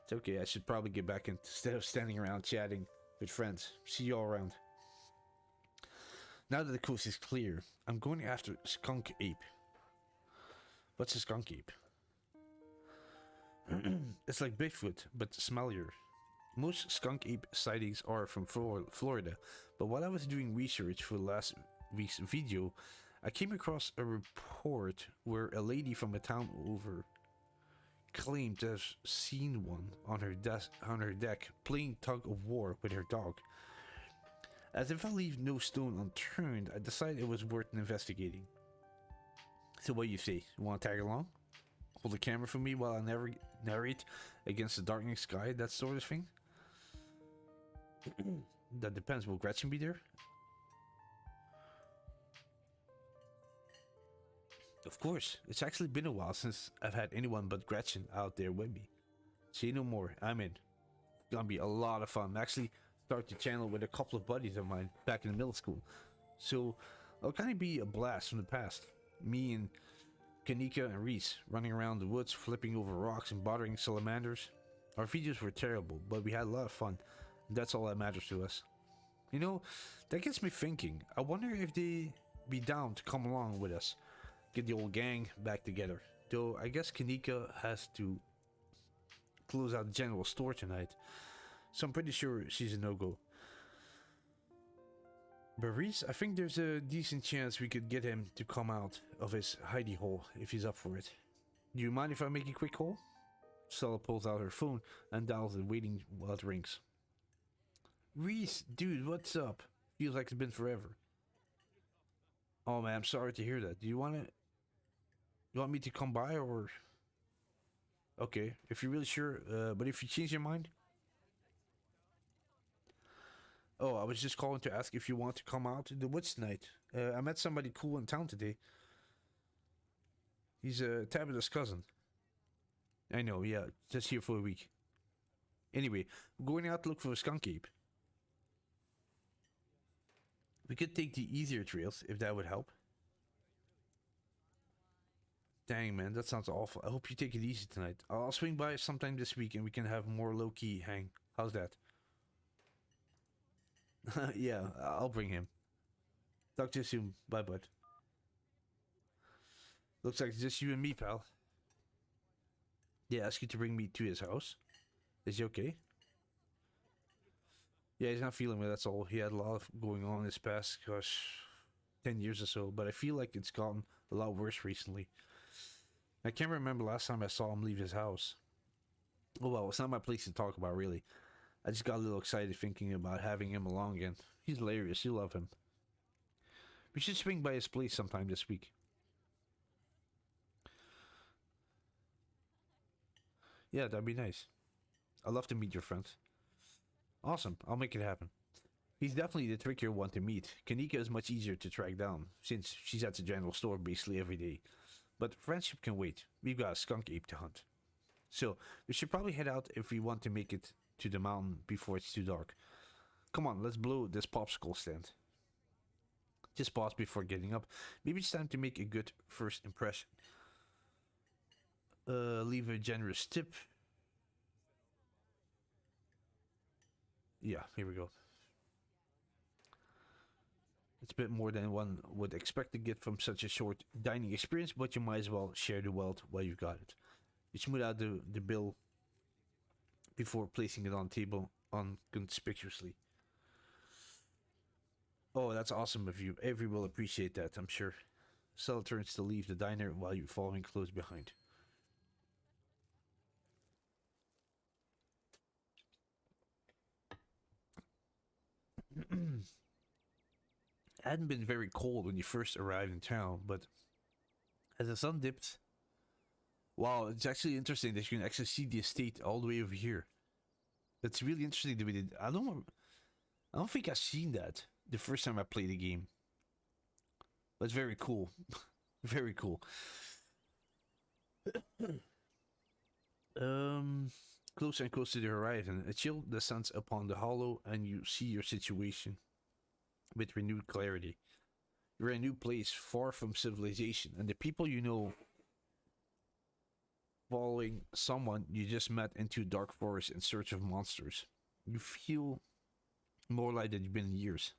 It's okay, I should probably get back in instead of standing around chatting with friends. See you all around. Now that the coast is clear, I'm going after skunk ape. What's a skunk ape? It's like Bigfoot, but smellier. Most skunk ape sightings are from Florida, but while I was doing research for last week's video, I came across a report where a lady from a town over claimed to have seen one on her deck playing tug of war with her dog. As if I leave no stone unturned, I decided it was worth investigating. So what do you say? You want to tag along? Hold the camera for me while I narrate against the darkening sky, that sort of thing? That depends. Will Gretchen be there? Of course. It's actually been a while since I've had anyone but Gretchen out there with me. Say no more. I'm in. It's gonna be a lot of fun. I actually started the channel with a couple of buddies of mine back in the middle school. So it'll kind of be a blast from the past. Me and Kanika and Reese running around the woods, flipping over rocks and bothering salamanders. Our videos were terrible, but we had a lot of fun. And that's all that matters to us. You know, that gets me thinking. I wonder if they'd be down to come along with us. Get the old gang back together. Though I guess Kanika has to close out the general store tonight. So I'm pretty sure she's a no-go. But Reese, I think there's a decent chance we could get him to come out of his hidey hole if he's up for it. Do you mind if I make a quick call? Stella pulls out her phone and dials it, waiting while it rings. Reese, dude, what's up? Feels like it's been forever. Oh man, I'm sorry to hear that. Do you want me to come by or? Okay, if you're really sure, but if you change your mind. Oh, I was just calling to ask if you want to come out to the woods tonight. I met somebody cool in town today. He's Tabitha's cousin. I know, yeah, just here for a week. Anyway, we're going out to look for a skunk ape. We could take the easier trails if that would help. Dang, man, that sounds awful. I hope you take it easy tonight. I'll swing by sometime this week and we can have more low-key hang. How's that? Yeah, I'll bring him. Talk to you soon. Bye, bud. Looks like it's just you and me, pal. Yeah, ask you to bring me to his house. Is he okay? Yeah, he's not feeling well, that's all. He had a lot of going on this past, 10 years or so, but I feel like it's gotten a lot worse recently. I can't remember last time I saw him leave his house. Oh well, it's not my place to talk about, really. I just got a little excited thinking about having him along again. He's hilarious, you love him. We should swing by his place sometime this week. Yeah, that'd be nice. I'd love to meet your friends. Awesome, I'll make it happen. He's definitely the trickier one to meet. Kanika is much easier to track down, since she's at the general store basically every day. But friendship can wait. We've got a skunk ape to hunt. So, we should probably head out if we want to make it to the mountain before it's too dark. Come on, let's blow this popsicle stand. Just pause before getting up. Maybe it's time to make a good first impression. Leave a generous tip. Yeah, here we go. It's a bit more than one would expect to get from such a short dining experience, but you might as well share the wealth while you got it. You smooth out the bill before placing it on the table unconspicuously. Oh, that's awesome of you. Avery will appreciate that, I'm sure. Sel turns to leave the diner while you're following close behind. It hadn't been very cold when you first arrived in town, but as the sun dipped, wow, it's actually interesting that you can actually see the estate all the way over here. It's really interesting that we did. I don't think I've seen that the first time I played the game. That's very cool. Very cool. Closer and closer to the horizon, a chill descends upon the hollow, and you see your situation with renewed clarity. You're in a new place, far from civilization, and the people you know following someone you just met into a dark forest in search of monsters. You feel more like that you've been in years.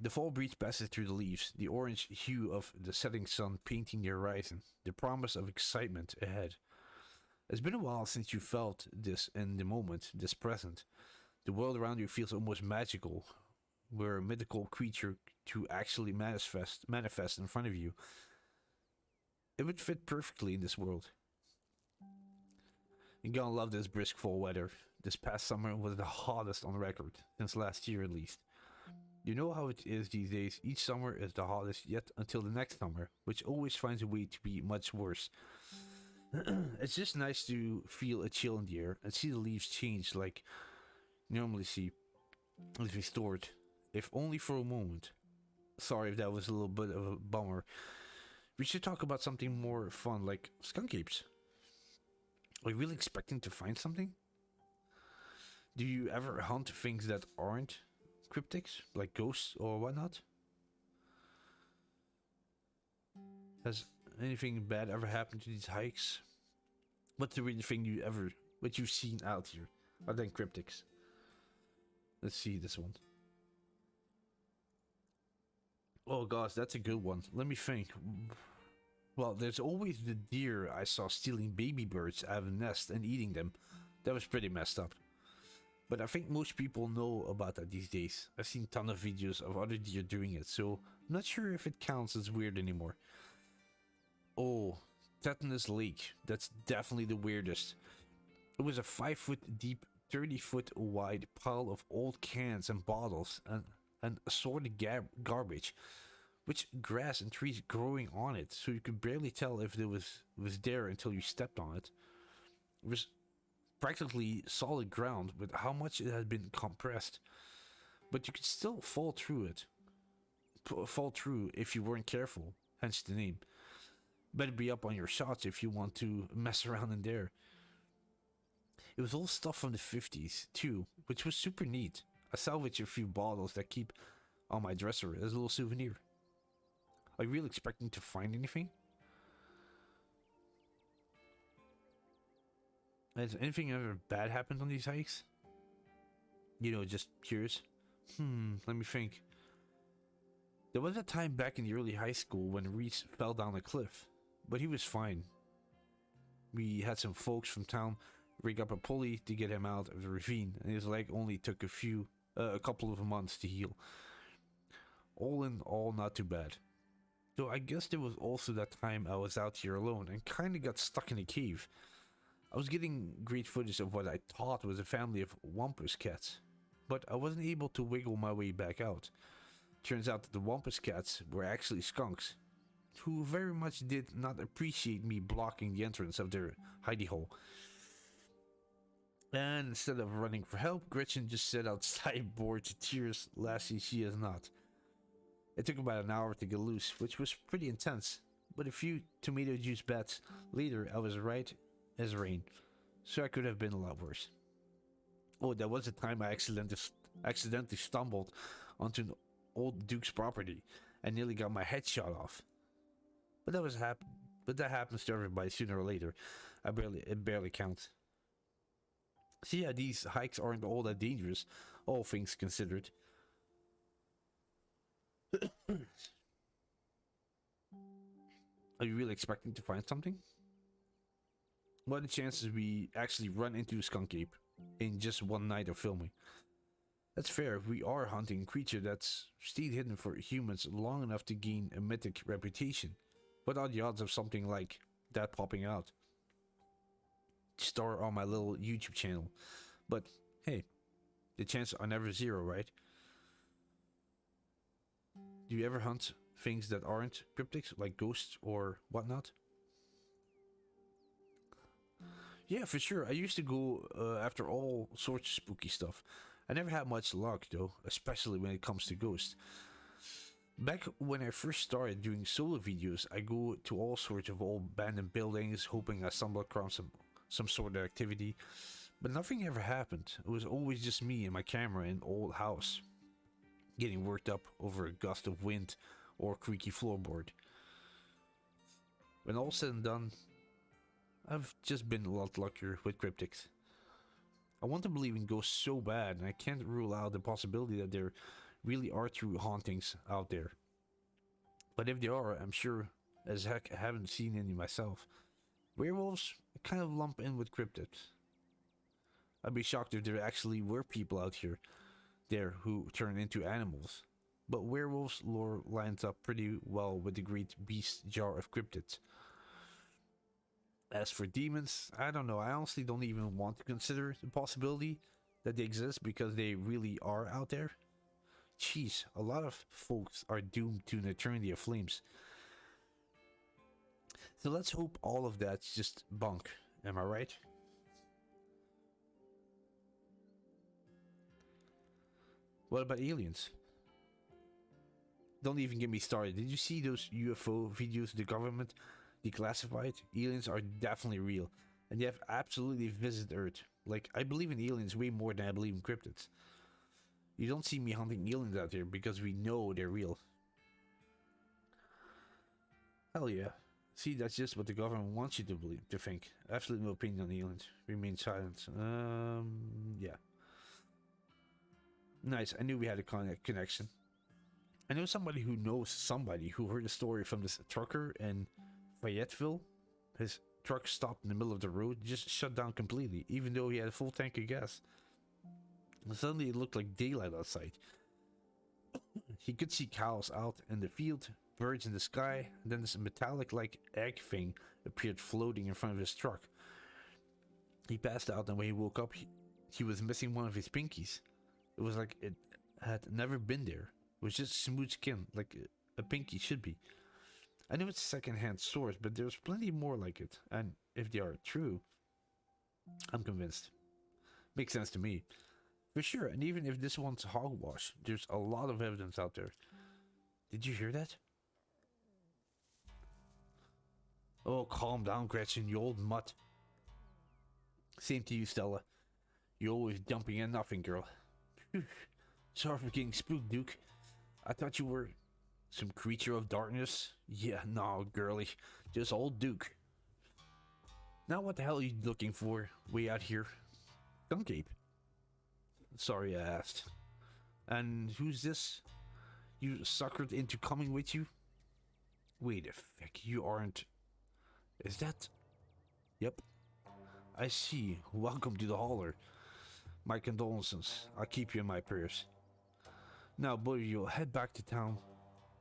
The fall breeze passes through the leaves, the orange hue of the setting sun painting the horizon, the promise of excitement ahead. It's been a while since you felt this in the moment, this present. The world around you feels almost magical, where a mythical creature to actually manifest in front of you. It would fit perfectly in this world. You're gonna love this brisk fall weather. This past summer was the hottest on record, since last year at least. You know how it is these days, each summer is the hottest yet until the next summer, which always finds a way to be much worse. It's just nice to feel a chill in the air and see the leaves change like you normally see, as restored, if only for a moment. Sorry if that was a little bit of a bummer. We should talk about something more fun, like skunk apes. Are you really expecting to find something? Do you ever hunt things that aren't cryptics, like ghosts or whatnot? Has anything bad ever happened to these hikes? What's the weirdest thing what you've seen out here, other than cryptics? Let's see this one. Oh gosh, that's a good one. Let me think. Well, there's always the deer I saw stealing baby birds out of a nest and eating them. That was pretty messed up. But I think most people know about that these days. I've seen a ton of videos of other deer doing it, so I'm not sure if it counts as weird anymore. Oh, Tetanus Lake. That's definitely the weirdest. It was a 5-foot deep, 30-foot wide pile of old cans and bottles and assorted garbage, with grass and trees growing on it, so you could barely tell if it was there until you stepped on it. It was practically solid ground with how much it had been compressed, but you could still fall through if you weren't careful, hence the name. Better be up on your shots if you want to mess around in there. It was all stuff from the 50s too, which was super neat. I salvaged a few bottles that keep on my dresser as a little souvenir. Are you really expecting to find anything? Has anything ever bad happened on these hikes? You know, just curious. Let me think. There was a time back in the early high school when Reese fell down a cliff, but he was fine. We had some folks from town rig up a pulley to get him out of the ravine, and his leg only took a couple of months to heal. All in all, not too bad. So I guess there was also that time I was out here alone and kinda got stuck in a cave. I was getting great footage of what I thought was a family of wampus cats, but I wasn't able to wiggle my way back out. Turns out that the wampus cats were actually skunks, who very much did not appreciate me blocking the entrance of their hidey hole. And instead of running for help, Gretchen just sat outside bored to tears, lassie she is not. It took about an hour to get loose, which was pretty intense, but a few tomato juice bats later I was right as rain, so I could have been a lot worse. Oh, there was a time I accidentally stumbled onto an old duke's property and nearly got my head shot off. But that happens to everybody sooner or later. It barely counts. So yeah, these hikes aren't all that dangerous, all things considered. Are you really expecting to find something? What are the chances we actually run into a skunk ape in just one night of filming? That's fair. We are hunting a creature that's stayed hidden for humans long enough to gain a mythic reputation. What are the odds of something like that popping out? Star on my little YouTube channel. But hey, the chances are never zero, right? Do you ever hunt things that aren't cryptics, like ghosts or whatnot? Yeah, for sure. I used to go after all sorts of spooky stuff. I never had much luck though, especially when it comes to ghosts. Back when I first started doing solo videos, I go to all sorts of old abandoned buildings, hoping I stumble across some sort of activity. But nothing ever happened. It was always just me and my camera in an old house, getting worked up over a gust of wind or creaky floorboard. When all said and done, I've just been a lot luckier with cryptids. I want to believe in ghosts so bad, and I can't rule out the possibility that there really are true hauntings out there. But if there are, I'm sure as heck I haven't seen any myself. Werewolves kind of lump in with cryptids. I'd be shocked if there actually were people out there who turn into animals. But werewolves lore lines up pretty well with the great beast jar of cryptids. As for demons, I don't know. I honestly don't even want to consider the possibility that they exist because they really are out there. Jeez, a lot of folks are doomed to an eternity of flames. So let's hope all of that's just bunk. Am I right? What about aliens? Don't even get me started. Did you see those UFO videos the government declassified? Aliens are definitely real, and they have absolutely visited Earth. Like, I believe in aliens way more than I believe in cryptids. You don't see me hunting aliens out there because we know they're real. Hell yeah. See, that's just what the government wants you to believe, to think. Absolutely no opinion on aliens. Remain silent. Yeah. Nice, I knew we had a connection. I know somebody who knows somebody who heard a story from this trucker in Fayetteville. His truck stopped in the middle of the road, just shut down completely, even though he had a full tank of gas. And suddenly it looked like daylight outside. He could see cows out in the field, birds in the sky, and then this metallic-like egg thing appeared floating in front of his truck. He passed out, and when he woke up, he was missing one of his pinkies. It was like it had never been there. It was just smooth skin, like a pinky should be. I know it's a second-hand source, but there's plenty more like it. And if they are true, I'm convinced. Makes sense to me. For sure, and even if this one's hogwash, there's a lot of evidence out there. Did you hear that? Oh, calm down, Gretchen, you old mutt. Same to you, Stella. You're always jumping in nothing, girl. Sorry for getting spooked, Duke. I thought you were some creature of darkness. Yeah, no, girly. Just old Duke. Now what the hell are you looking for way out here? Skunk ape. Sorry I asked. And who's this? You suckered into coming with you? Wait a feck, you aren't... Is that... Yep. I see. Welcome to the holler. My condolences. I'll keep you in my prayers. Now, both of you, head back to town.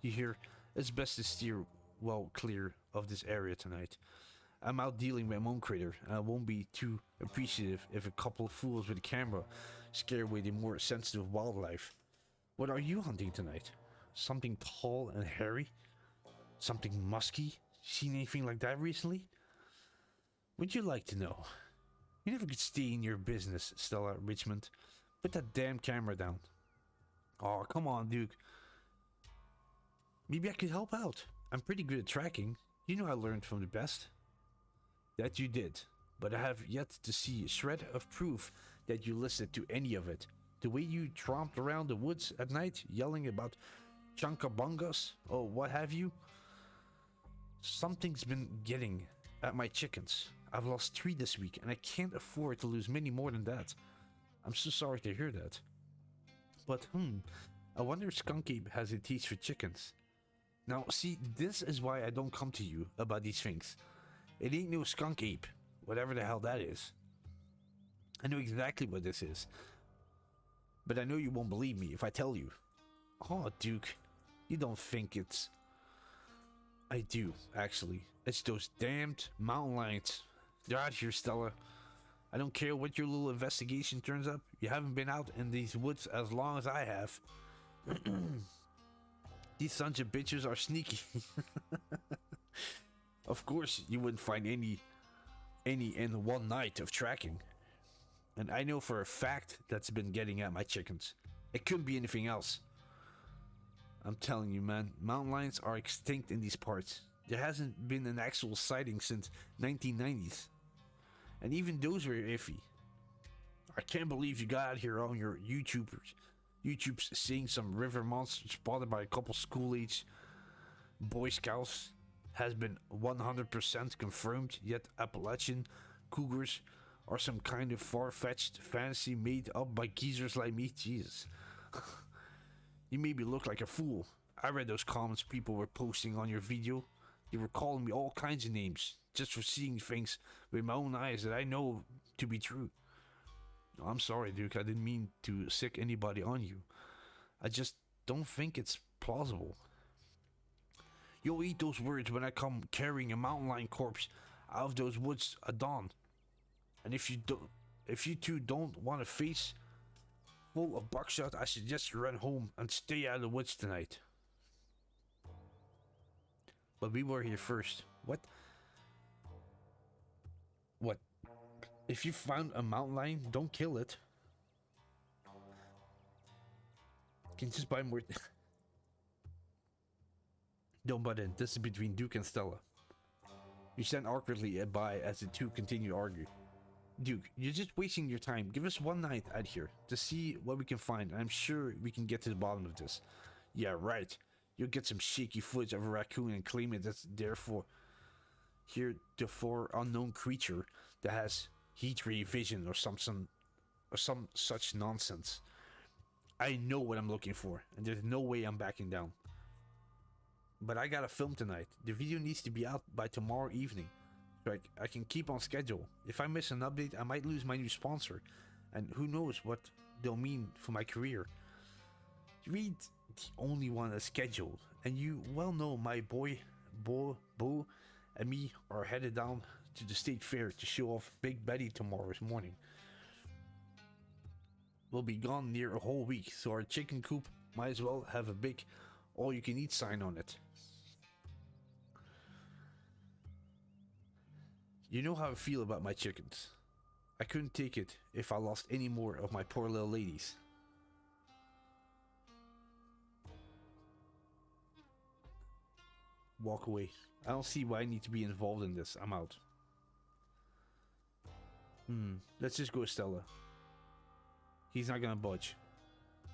You hear? It's best to steer well clear of this area tonight. I'm out dealing with my own critter, and I won't be too appreciative if a couple of fools with a camera scare away the more sensitive wildlife. What are you hunting tonight? Something tall and hairy? Something musky? Seen anything like that recently? Would you like to know? You never could stay in your business, Stella Richmond. Put that damn camera down. Oh, come on, Duke. Maybe I could help out. I'm pretty good at tracking. You know I learned from the best. That you did, but I have yet to see a shred of proof that you listened to any of it. The way you tromped around the woods at night, yelling about chunkabungas or what have you. Something's been getting at my chickens. I've lost 3 this week, and I can't afford to lose many more than that. I'm so sorry to hear that. But, I wonder if Skunk Ape has a taste for chickens. Now, see, this is why I don't come to you about these things. It ain't no Skunk Ape, whatever the hell that is. I know exactly what this is. But I know you won't believe me if I tell you. Oh, Duke, you don't think it's... I do, actually. It's those damned mountain lions. They're out here, Stella. I don't care what your little investigation turns up. You haven't been out in these woods as long as I have. These sons of bitches are sneaky. Of course, you wouldn't find any in one night of tracking. And I know for a fact that's been getting at my chickens. It couldn't be anything else. I'm telling you, man, mountain lions are extinct in these parts. There hasn't been an actual sighting since 1990s. And even those were iffy. I can't believe you got out here on your YouTube's seeing some river monster spotted by a couple school-age Boy Scouts has been 100% confirmed, yet Appalachian cougars are some kind of far-fetched fantasy made up by geezers like me. Jesus. You made me look like a fool. I read those comments people were posting on your video. They were calling me all kinds of names just for seeing things with my own eyes that I know to be true. I'm sorry, Duke. I didn't mean to sick anybody on you. I just don't think it's plausible. You'll eat those words when I come carrying a mountain lion corpse out of those woods at dawn. And if you two don't want a face full of buckshot, I suggest you run home and stay out of the woods tonight. But we were here first. What? What? If you found a mountain lion, don't kill it. Can you just buy more? Don't butt in. This is between Duke and Stella. You stand awkwardly by as the two continue to argue. Duke, you're just wasting your time. Give us one night out here to see what we can find. I'm sure we can get to the bottom of this. Yeah, right. You'll get some shaky footage of a raccoon and claim it that's heretofore unknown creature that has heat ray vision or some such nonsense. I know what I'm looking for, and there's no way I'm backing down. But I gotta film tonight. The video needs to be out by tomorrow evening, so I can keep on schedule. If I miss an update, I might lose my new sponsor, and who knows what they'll mean for my career. Read the only one that's scheduled, and you well know my boy Bo and me are headed down to the state fair to show off Big Betty tomorrow's morning. We'll be gone near a whole week, so our chicken coop might as well have a big all-you-can-eat sign on it. You know how I feel about my chickens. I couldn't take it if I lost any more of my poor little ladies. Walk away. I don't see why I need to be involved in this. I'm out. Let's just go, Stella. He's not gonna budge.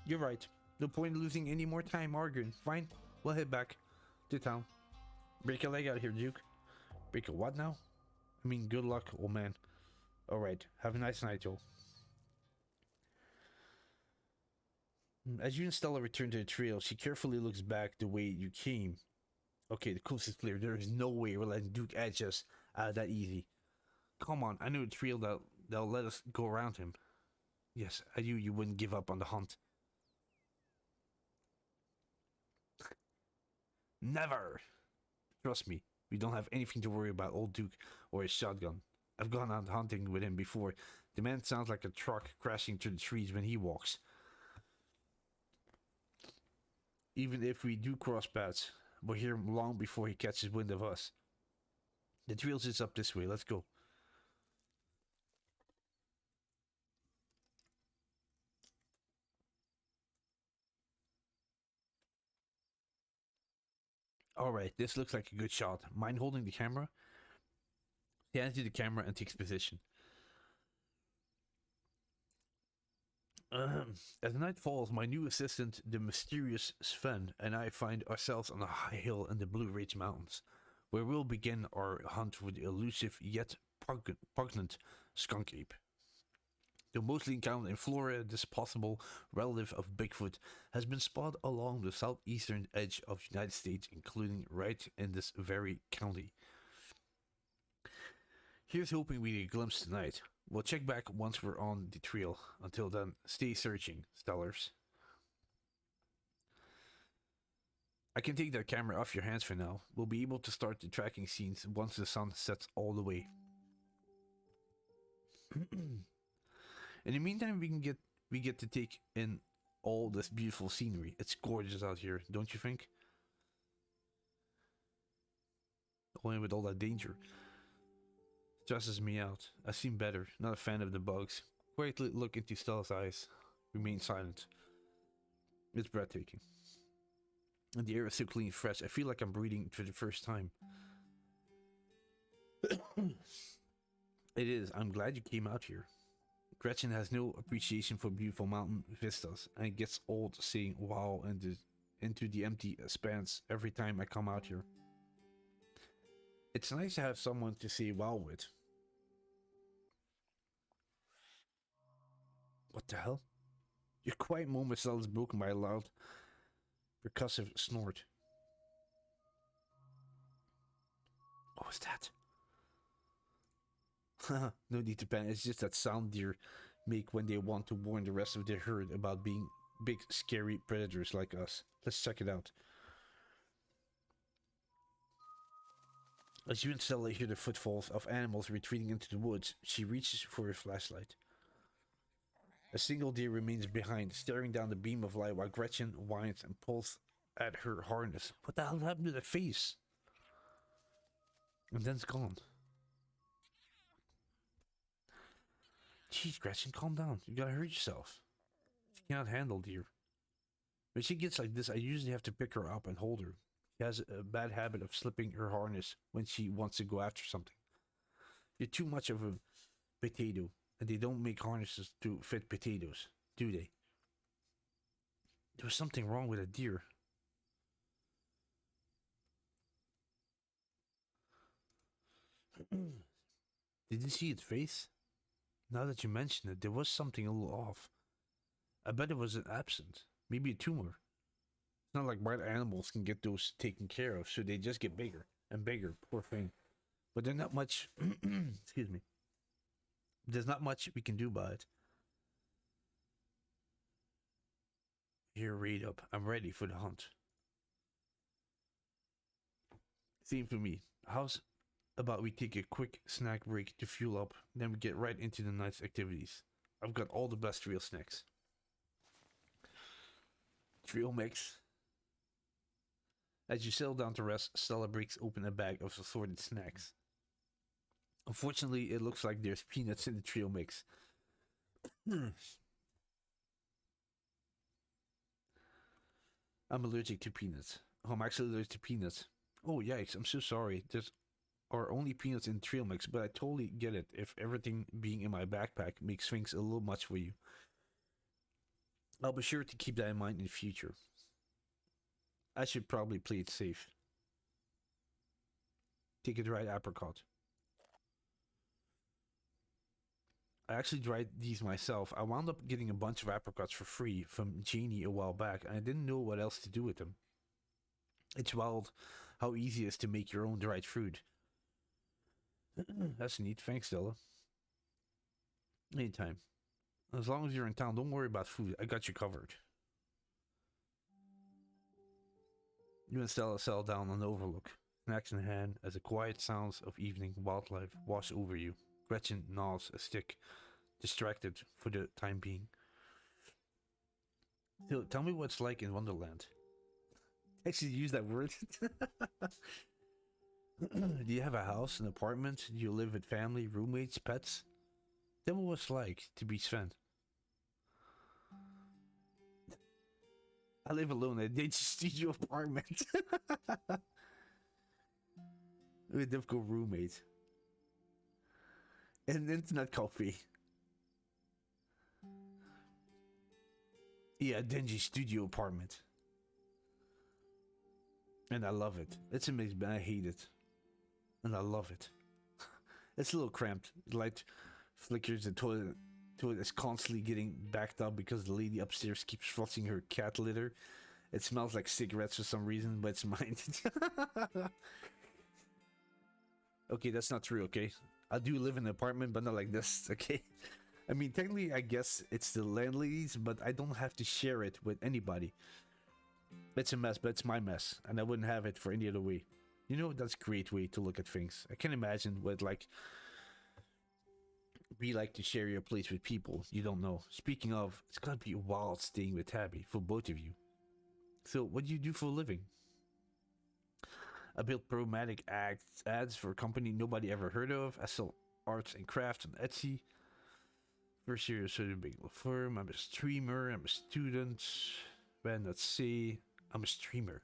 You're right. No point in losing any more time arguing. Fine, we'll head back to town. Break a leg out here, Duke. Break a what now? I mean, good luck, old man. Alright, have a nice night, Joe. As you and Stella return to the trail, she carefully looks back the way you came. Okay, the coast is clear. There is no way we're letting Duke edge us out of that easy. Come on, I knew a trail that'll let us go around him. Yes, I knew you wouldn't give up on the hunt. Never! Trust me, we don't have anything to worry about old Duke or his shotgun. I've gone out hunting with him before. The man sounds like a truck crashing through the trees when he walks. Even if we do cross paths, we'll hear him long before he catches wind of us. The trail's just up this way, let's go. Alright, this looks like a good shot. Mind holding the camera? He hands you the camera and takes position. As night falls, my new assistant, the mysterious Sven, and I find ourselves on a high hill in the Blue Ridge Mountains, where we'll begin our hunt for the elusive yet pungent skunk ape. Though mostly encountered in Florida, this possible relative of Bigfoot has been spotted along the southeastern edge of the United States, including right in this very county. Here's hoping we get a glimpse tonight. We'll check back once we're on the trail. Until then, stay searching, Stellars. I can take that camera off your hands for now. We'll be able to start the tracking scenes once the sun sets all the way. In the meantime, we get to take in all this beautiful scenery. It's gorgeous out here, don't you think? Only with all that danger. Stresses me out. I've seen better. Not a fan of the bugs. Quietly look into Stella's eyes. Remain silent. It's breathtaking. And the air is so clean and fresh. I feel like I'm breathing for the first time. It is. I'm glad you came out here. Gretchen has no appreciation for beautiful mountain vistas, and it gets old saying wow into the empty expanse every time I come out here. It's nice to have someone to say wow with. What the hell? Your quiet moment is broken by a loud, percussive snort. What was that? No need to panic, it's just that sound deer make when they want to warn the rest of their herd about being big, scary predators like us. Let's check it out. As you and Stella hear the footfalls of animals retreating into the woods, she reaches for her flashlight. A single deer remains behind, staring down the beam of light while Gretchen whines and pulls at her harness. What the hell happened to the face? And then it's gone. Jeez, Gretchen, calm down. You gotta hurt yourself. She cannot handle deer. When she gets like this, I usually have to pick her up and hold her. She has a bad habit of slipping her harness when she wants to go after something. You're too much of a potato, and they don't make harnesses to fit potatoes, do they? There was something wrong with a deer. Did you see its face? Now that you mention it, there was something a little off. I bet it was an absent, maybe a tumor. It's not like wild animals can get those taken care of, so they just get bigger and bigger, poor thing. But there's not much, excuse me, there's not much we can do about it. Here, read up. I'm ready for the hunt. Same for me. How's about we take a quick snack break to fuel up, then we get right into the night's activities. I've got all the best trail snacks. Trail mix. As you settle down to rest, Stella breaks open a bag of assorted snacks. Unfortunately, it looks like there's peanuts in the trail mix. I'm allergic to peanuts. Oh, I'm actually allergic to peanuts. Oh, yikes, I'm so sorry. There's are only peanuts in trail mix, but I totally get it if everything being in my backpack makes things a little much for you. I'll be sure to keep that in mind in the future. I should probably play it safe. Take a dried apricot. I actually dried these myself. I wound up getting a bunch of apricots for free from Janie a while back, and I didn't know what else to do with them. It's wild how easy it is to make your own dried fruit. That's neat. Thanks, Stella. Anytime. As long as you're in town, don't worry about food. I got you covered. You and Stella settle down on the overlook, snacks in hand, as the quiet sounds of evening wildlife wash over you. Gretchen gnaws a stick, distracted for the time being. So, tell me what it's like in Wonderland. Actually, use that word. Do you have a house, an apartment? Do you live with family, roommates, pets? Tell me what it's like to be Sven. I live alone in a dated studio apartment. With a difficult roommate. And an internet coffee. Yeah, a dingy studio apartment. And I love it. It's amazing, but I hate it. And I love it. It's a little cramped. Light flickers, the toilet is constantly getting backed up because the lady upstairs keeps flushing her cat litter. It smells like cigarettes for some reason, but it's mine. Okay, that's not true, okay? I do live in an apartment, but not like this, okay? I mean, technically, I guess it's the landlady's, but I don't have to share it with anybody. It's a mess, but it's my mess, and I wouldn't have it for any other way. You know, that's a great way to look at things. I can imagine what like be like to share your place with people you don't know. Speaking of, it's gotta be wild staying with Tabby for both of you. So, what do you do for a living? I build programmatic ads for a company nobody ever heard of. I sell arts and crafts on Etsy. First year is a big firm. I'm a streamer. I'm a student. Man, let's see. I'm a streamer.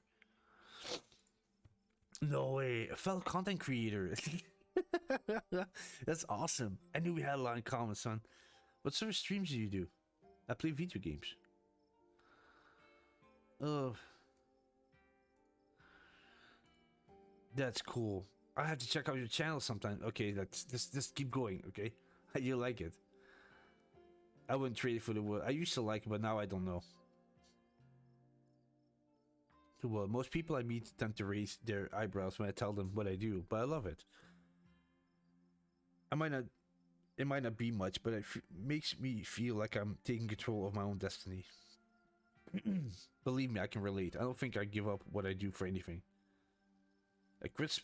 No way, a fellow content creator. That's awesome. I knew we had a lot in common, son. What sort of streams do you do? I play video games. Oh, that's cool. I have to check out your channel sometime. Okay, let's just keep going. Okay, you like it. I wouldn't trade it for the world. I used to like it, but now I don't know. Well, most people I meet tend to raise their eyebrows when I tell them what I do, but I love it. It might not be much, but it makes me feel like I'm taking control of my own destiny. Believe me, I can relate. I don't think I give up what I do for anything. A crisp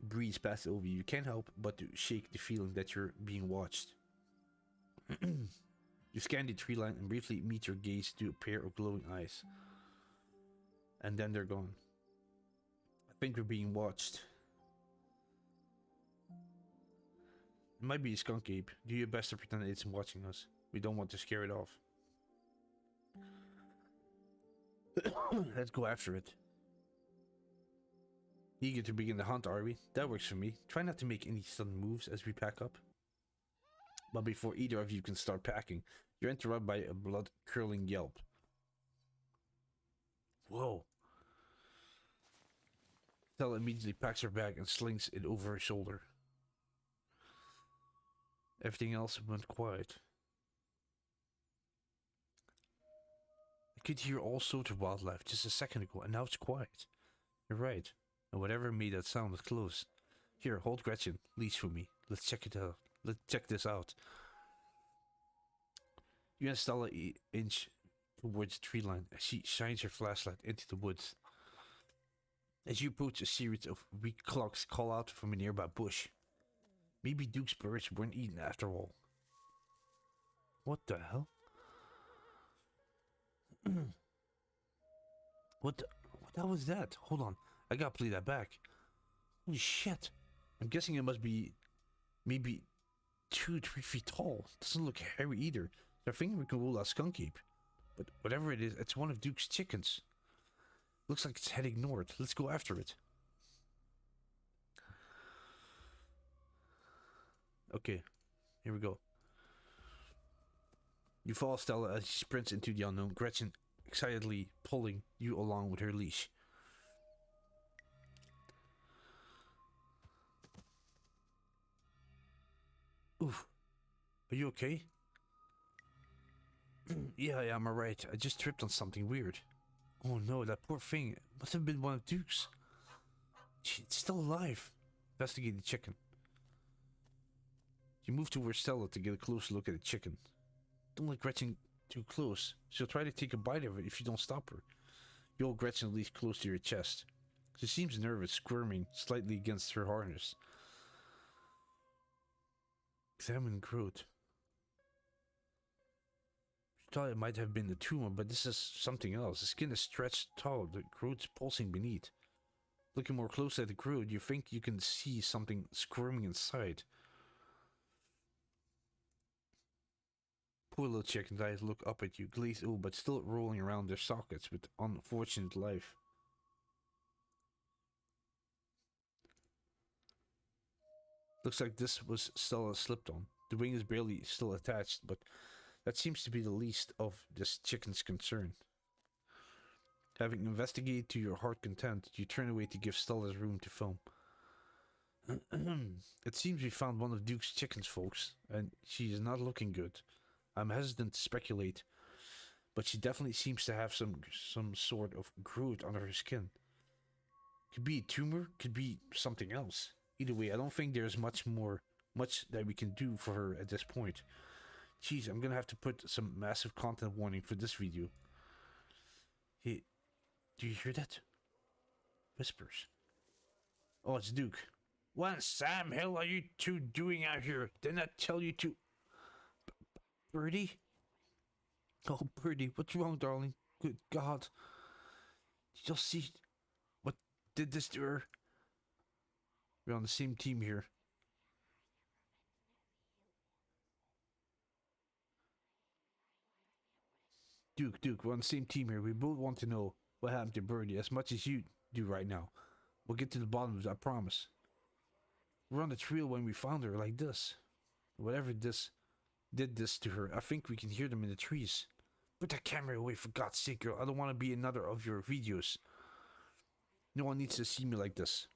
breeze passes over you. You can't help but to shake the feeling that you're being watched. You scan the tree line and briefly meet your gaze to a pair of glowing eyes. And then they're gone. I think we're being watched. It might be a skunk ape. Do your best to pretend it's watching us. We don't want to scare it off. Let's go after it. Eager to begin the hunt, are we? That works for me. Try not to make any sudden moves as we pack up. But before either of you can start packing, you're interrupted by a blood-curdling yelp. Whoa. Stella immediately packs her bag and slings it over her shoulder. Everything else went quiet. I could hear all sorts of wildlife just a second ago, and now it's quiet. You're right. And whatever made that sound was close. Here, hold Gretchen. Leash for me. Let's check it out. Let's check this out. You and Stella inch towards the tree line as she shines her flashlight into the woods. As you approach, a series of weak clucks call out from a nearby bush. Maybe Duke's birds weren't eaten after all. What the hell? What the hell was that? Hold on. I gotta play that back. Holy shit. I'm guessing it must be maybe 2-3 feet tall. Doesn't look hairy either. So I think we can rule out skunk ape. But whatever it is, it's one of Duke's chickens. Looks like it's heading north. Let's go after it. Okay, here we go. You follow Stella as she sprints into the unknown, Gretchen excitedly pulling you along with her leash. Oof. Are you okay? Yeah, I'm alright. I just tripped on something weird. Oh no, that poor thing. It must have been one of Duke's. It's still alive. Investigate the chicken. You move towards Stella to get a closer look at the chicken. Don't let Gretchen too close. She'll try to take a bite of it if you don't stop her. You hold Gretchen leash close to your chest. She seems nervous, squirming slightly against her harness. Examine growth. She thought it might have been the tumor, but this is something else. The skin is stretched tall, the growth pulsing beneath. Looking more closely at the growth, you think you can see something squirming inside. Poor little chicken's eyes look up at you, glazed over but still rolling around their sockets with unfortunate life. Looks like this was Stella slipped on. The wing is barely still attached, but that seems to be the least of this chicken's concern. Having investigated to your heart's content, you turn away to give Stella's room to film. It seems we found one of Duke's chickens, folks, and she is not looking good. I'm hesitant to speculate, but she definitely seems to have some sort of growth under her skin. Could be a tumor, could be something else. Either way, I don't think there's much that we can do for her at this point. Jeez, I'm gonna have to put some massive content warning for this video. Hey, do you hear that? Whispers. Oh, it's Duke. What Sam Hill are you two doing out here? Didn't I tell you to... Birdie? Oh, Birdie, what's wrong, darling? Good God. Did you see what did this to her? We're on the same team here. Duke, we're on the same team here. We both want to know what happened to Birdie as much as you do right now. We'll get to the bottom of it, I promise. We're on the trail when we found her like this. Whatever this did this to her. I think we can hear them in the trees. Put that camera away, for God's sake, girl. I don't want to be another of your videos. No one needs to see me like this.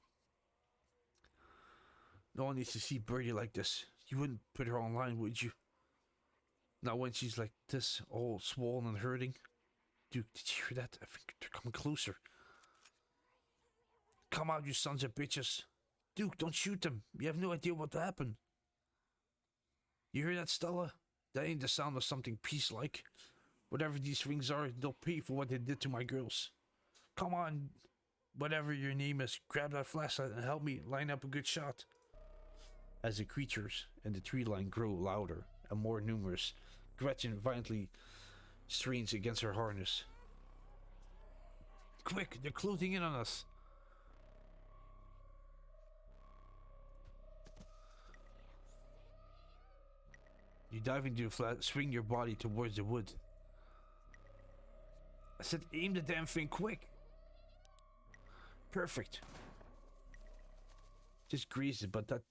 No one needs to see Birdie like this. You wouldn't put her online, would you? Not when she's like this, all swollen and hurting. Duke, did you hear that? I think they're coming closer. Come out, you sons of bitches. Duke, don't shoot them. You have no idea what happened. You hear that, Stella? That ain't the sound of something peace-like. Whatever these things are, they'll pay for what they did to my girls. Come on, whatever your name is, grab that flashlight and help me line up a good shot. As the creatures in the tree line grow louder and more numerous, Gretchen violently strains against her harness. Quick, they're closing in on us. You dive into the flat, swing your body towards the wood. I said aim the damn thing quick. Perfect. Just grease it, but that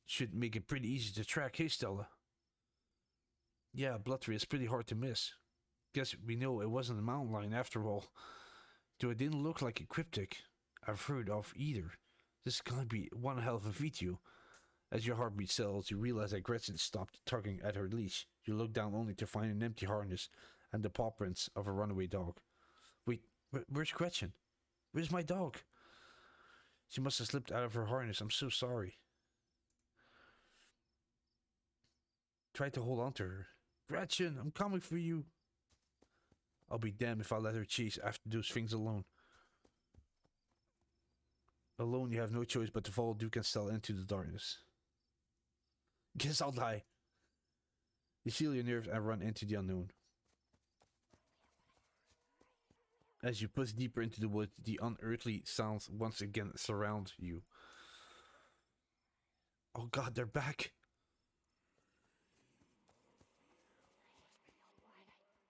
should make it pretty easy to track. Hey, Stella. Yeah, Bloodtree is pretty hard to miss. Guess we know it wasn't a mountain lion after all. Though it didn't look like a cryptic I've heard of either. This is gonna be one hell of a video. As your heartbeat settles, you realize that Gretchen stopped tugging at her leash. You look down only to find an empty harness and the paw prints of a runaway dog. Wait, where's Gretchen? Where's my dog? She must have slipped out of her harness. I'm so sorry. Try to hold on to her. Gretchen, I'm coming for you. I'll be damned if I let her chase after those things alone. Alone, you have no choice but to follow Duke and Stella into the darkness. Guess I'll die. You feel your nerves and run into the unknown. As you push deeper into the woods, the unearthly sounds once again surround you. Oh God, they're back.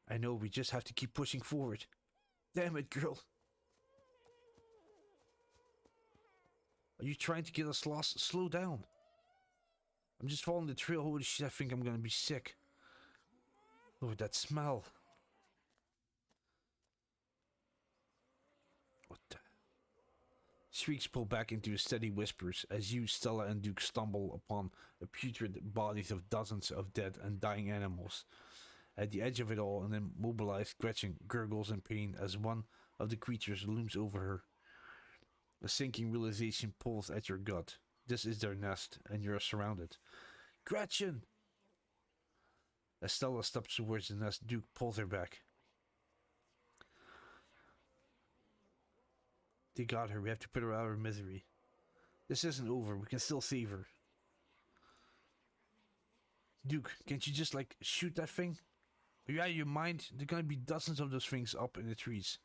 I know, we just have to keep pushing forward. Damn it, girl. Are you trying to get us lost? Slow down. I'm just following the trail. Holy shit, I think I'm gonna be sick. Lord, that smell. What the? Shrieks pull back into steady whispers as you, Stella, and Duke stumble upon the putrid bodies of dozens of dead and dying animals. At the edge of it all, an immobilized Gretchen gurgles in pain as one of the creatures looms over her. A sinking realization pulls at your gut. This is their nest, and you're surrounded. Gretchen! As Stella steps towards the nest, Duke pulls her back. They got her. We have to put her out of her misery. This isn't over. We can still save her. Duke, can't you just, like, shoot that thing? Are you out of your mind? There are gonna be dozens of those things up in the trees.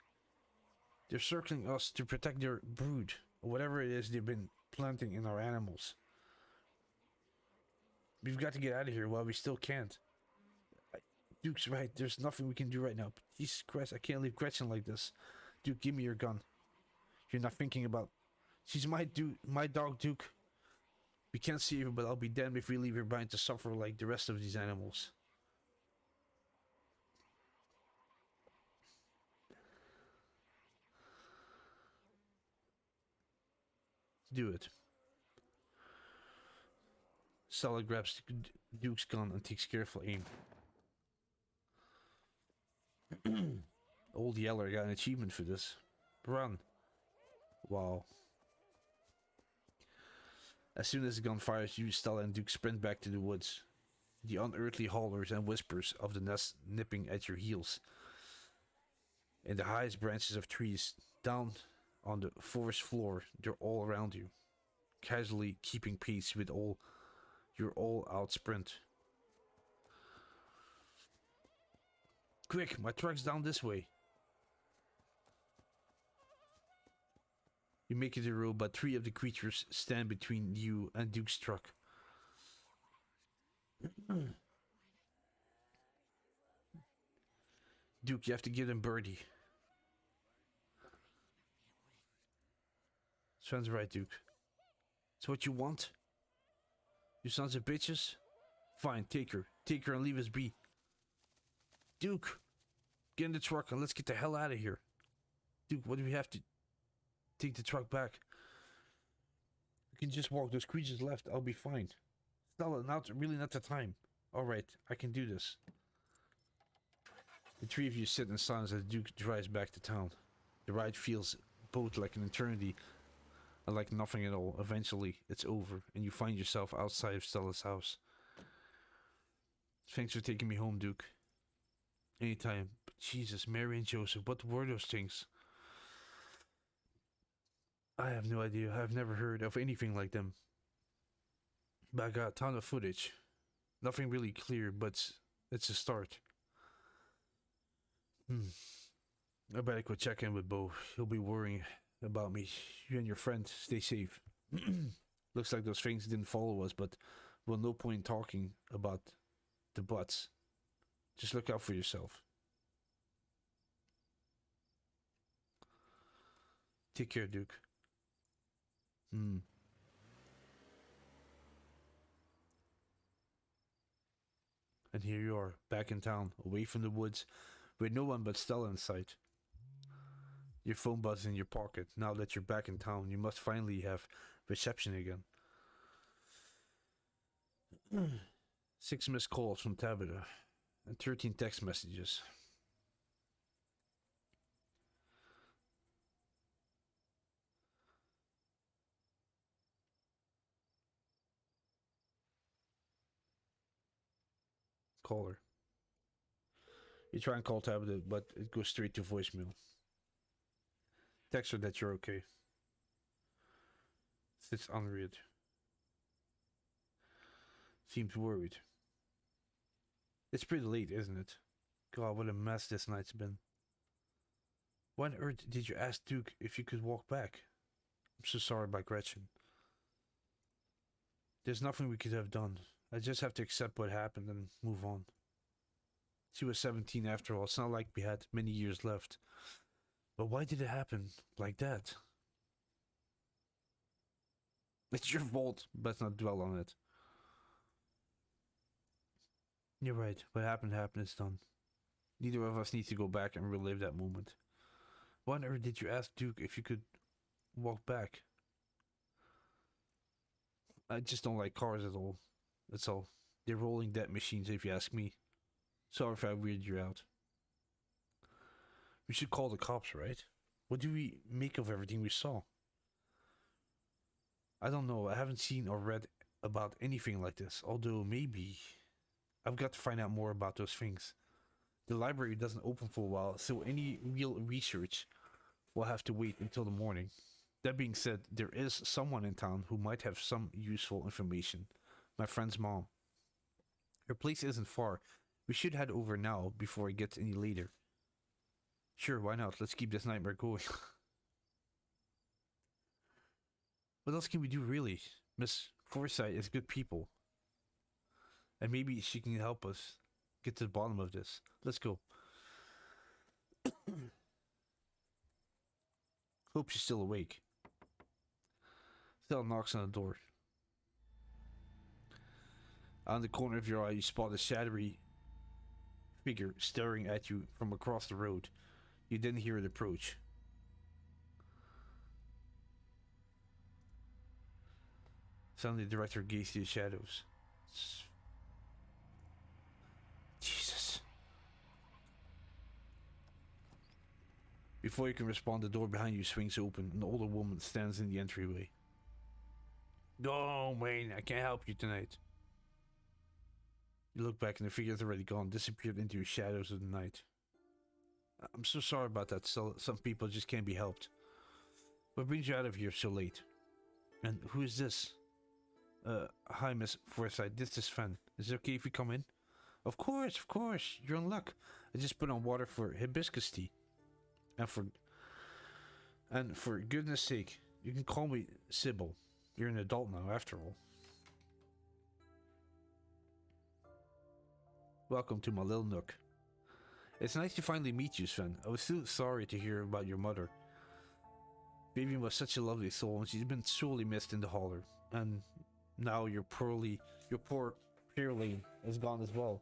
They're circling us to protect their brood, or whatever it is they've been planting in our animals. We've got to get out of here while we still can't. Duke's right, there's nothing we can do right now. But Jesus Christ, I can't leave Gretchen like this. Duke, give me your gun. You're not thinking about... She's my dog, Duke. We can't save her, but I'll be damned if we leave her behind to suffer like the rest of these animals. Do it. Stella grabs Duke's gun and takes careful aim. Old Yeller got an achievement for this. Run. Wow. As soon as the gun fires, you, Stella, and Duke sprint back to the woods. The unearthly hollers and whispers of the nest nipping at your heels. In the highest branches of trees, down on the forest floor, they're all around you, casually keeping pace with your all-out sprint. Quick, my truck's down this way. You make it a road, but 3 of the creatures stand between you and Duke's truck. Duke, you have to give them Birdie. Sounds right, Duke. It's what you want? You sons of bitches? Fine, take her. Take her and leave us be. Duke, get in the truck and let's get the hell out of here. Duke, what do we have to... Take the truck back. We can just walk. Those creatures left. I'll be fine. Stella, now's really not the time. Alright, I can do this. The three of you sit in silence as the Duke drives back to town. The ride feels both like an eternity and like nothing at all. Eventually, it's over, and you find yourself outside of Stella's house. Thanks for taking me home, Duke. Anytime. But Jesus, Mary and Joseph, what were those things? I have no idea. I've never heard of anything like them. But I got a ton of footage. Nothing really clear, but it's a start. I better go check in with Bo. He'll be worrying about me. You and your friend, stay safe. Looks like those things didn't follow us, but well, no point talking about the butts. Just look out for yourself. Take care, Duke. And here you are, back in town, away from the woods, with no one but Stella in sight. Your phone buzzes in your pocket. Now that you're back in town, you must finally have reception again. 6 missed calls from Tabitha, and 13 text messages. Call her. You try and call Tabitha, but it goes straight to voicemail. Text her that you're okay. Sits unread. Seems worried. It's pretty late, isn't it? God, what a mess this night's been. Why on earth did you ask Duke if you could walk back? I'm so sorry about Gretchen. There's nothing we could have done. I just have to accept what happened and move on. She was 17 after all. It's not like we had many years left. But why did it happen like that? It's your fault. Let's not dwell on it. You're right. What happened happened. It's done. Neither of us needs to go back and relive that moment. Why on earth did you ask Duke if you could walk back? I just don't like cars at all. That's all. They're rolling debt machines if you ask me. Sorry if I weirded you out. We should call the cops, right? What do we make of everything we saw? I don't know. I haven't seen or read about anything like this. Although maybe I've got to find out more about those things. The library doesn't open for a while, so any real research will have to wait until the morning. That being said, there is someone in town who might have some useful information. My friend's mom. Her place isn't far. We should head over now before it gets any later. Sure, why not? Let's keep this nightmare going. What else can we do, really? Miss Forsyth is good people. And maybe she can help us get to the bottom of this. Let's go. Hope she's still awake. Stella knocks on the door. On the corner of your eye, you spot a shadowy figure staring at you from across the road. You didn't hear it approach. Suddenly, the director gazed through the shadows. Jesus. Before you can respond, the door behind you swings open. An older woman stands in the entryway. Go, Wayne. I can't help you tonight. You look back and the figure is already gone, disappeared into the shadows of the night. I'm so sorry about that. Some people just can't be helped. What brings you out of here so late? And who is this? Hi, Miss Forsyth. This is Sven. Is it okay if we come in? Of course. You're in luck. I just put on water for hibiscus tea. And for goodness sake, you can call me Sybil. You're an adult now, after all. Welcome to my little nook. It's nice to finally meet you, Sven. I was so sorry to hear about your mother. Vivian was such a lovely soul, and she's been sorely missed in the holler. And now your poor Purely is gone as well.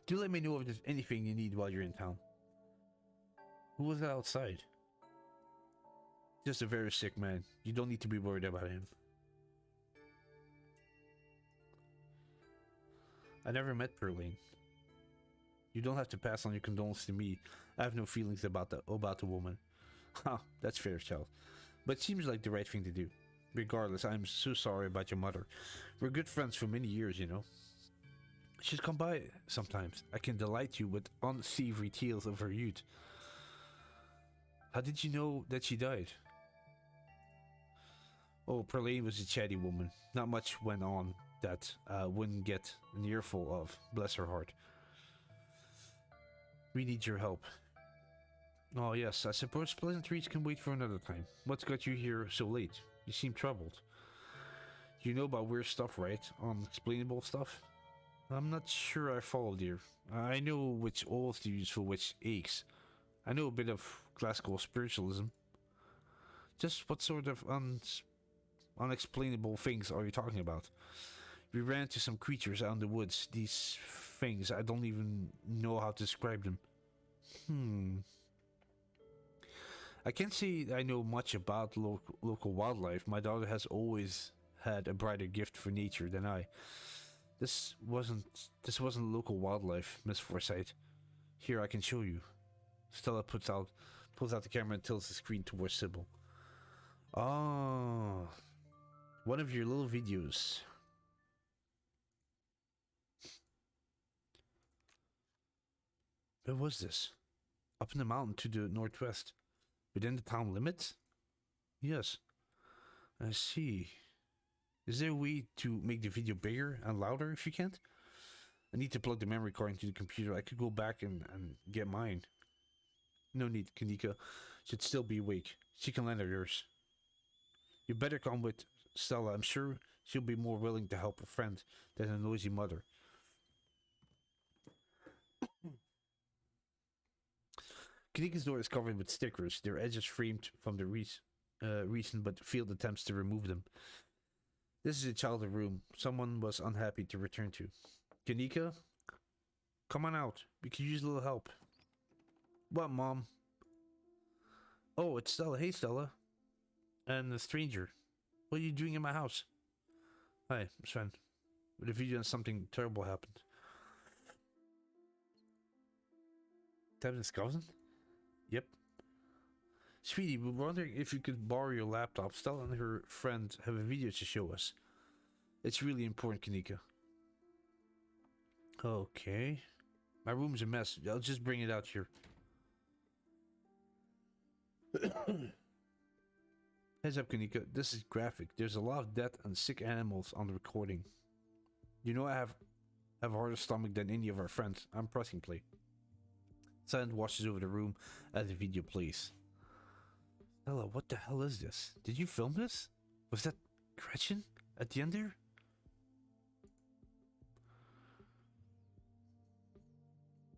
Do let me know if there's anything you need while you're in town. Who was that outside? Just a very sick man. You don't need to be worried about him. I never met Perlene. You don't have to pass on your condolences to me. I have no feelings about the woman. Ha, that's fair, child. But it seems like the right thing to do. Regardless, I'm so sorry about your mother. We're good friends for many years, you know. She's come by sometimes. I can delight you with unsavory tales of her youth. How did you know that she died? Oh, Perlene was a chatty woman. Not much went on that wouldn't get an earful of. Bless her heart. We need your help. Oh yes, I suppose pleasantries can wait for another time. What's got you here so late? You seem troubled. You know about weird stuff, right? Unexplainable stuff? I'm not sure I follow, dear. I know which oils to use for which aches. I know a bit of classical spiritualism. Just what sort of unexplainable things are you talking about? We ran into some creatures out in the woods. These things, I don't even know how to describe them. I can't say I know much about local wildlife. My daughter has always had a brighter gift for nature than I. This wasn't local wildlife, Miss Forsyth. Here, I can show you. Stella pulls out the camera and tilts the screen towards Sybil. Oh, one of your little videos. Where was this? Up in the mountain to the northwest. Within the town limits? Yes. I see. Is there a way to make the video bigger and louder if you can't? I need to plug the memory card into the computer. I could go back and get mine. No need, Kanika should still be awake. She can lend her yours. You better come with Stella. I'm sure she'll be more willing to help a friend than a noisy mother. Kanika's door is covered with stickers, their edges framed from the recent but failed attempts to remove them. This is a childhood room someone was unhappy to return to. Kanika, come on out. We could use a little help. What, Mom? Oh, it's Stella. Hey, Stella. And the stranger. What are you doing in my house? Hi, I'm Sven. With a video and something terrible happened. Devon's cousin? Yep. Sweetie, we're wondering if you could borrow your laptop. Stella and her friend have a video to show us. It's really important, Kanika. Okay. My room's a mess. I'll just bring it out here. Heads up, Kanika. This is graphic. There's a lot of dead and sick animals on the recording. You know I have a harder stomach than any of our friends. I'm pressing play. Silent washes over the room as the video plays. Stella, what the hell is this? Did you film this? Was that Gretchen at the end there?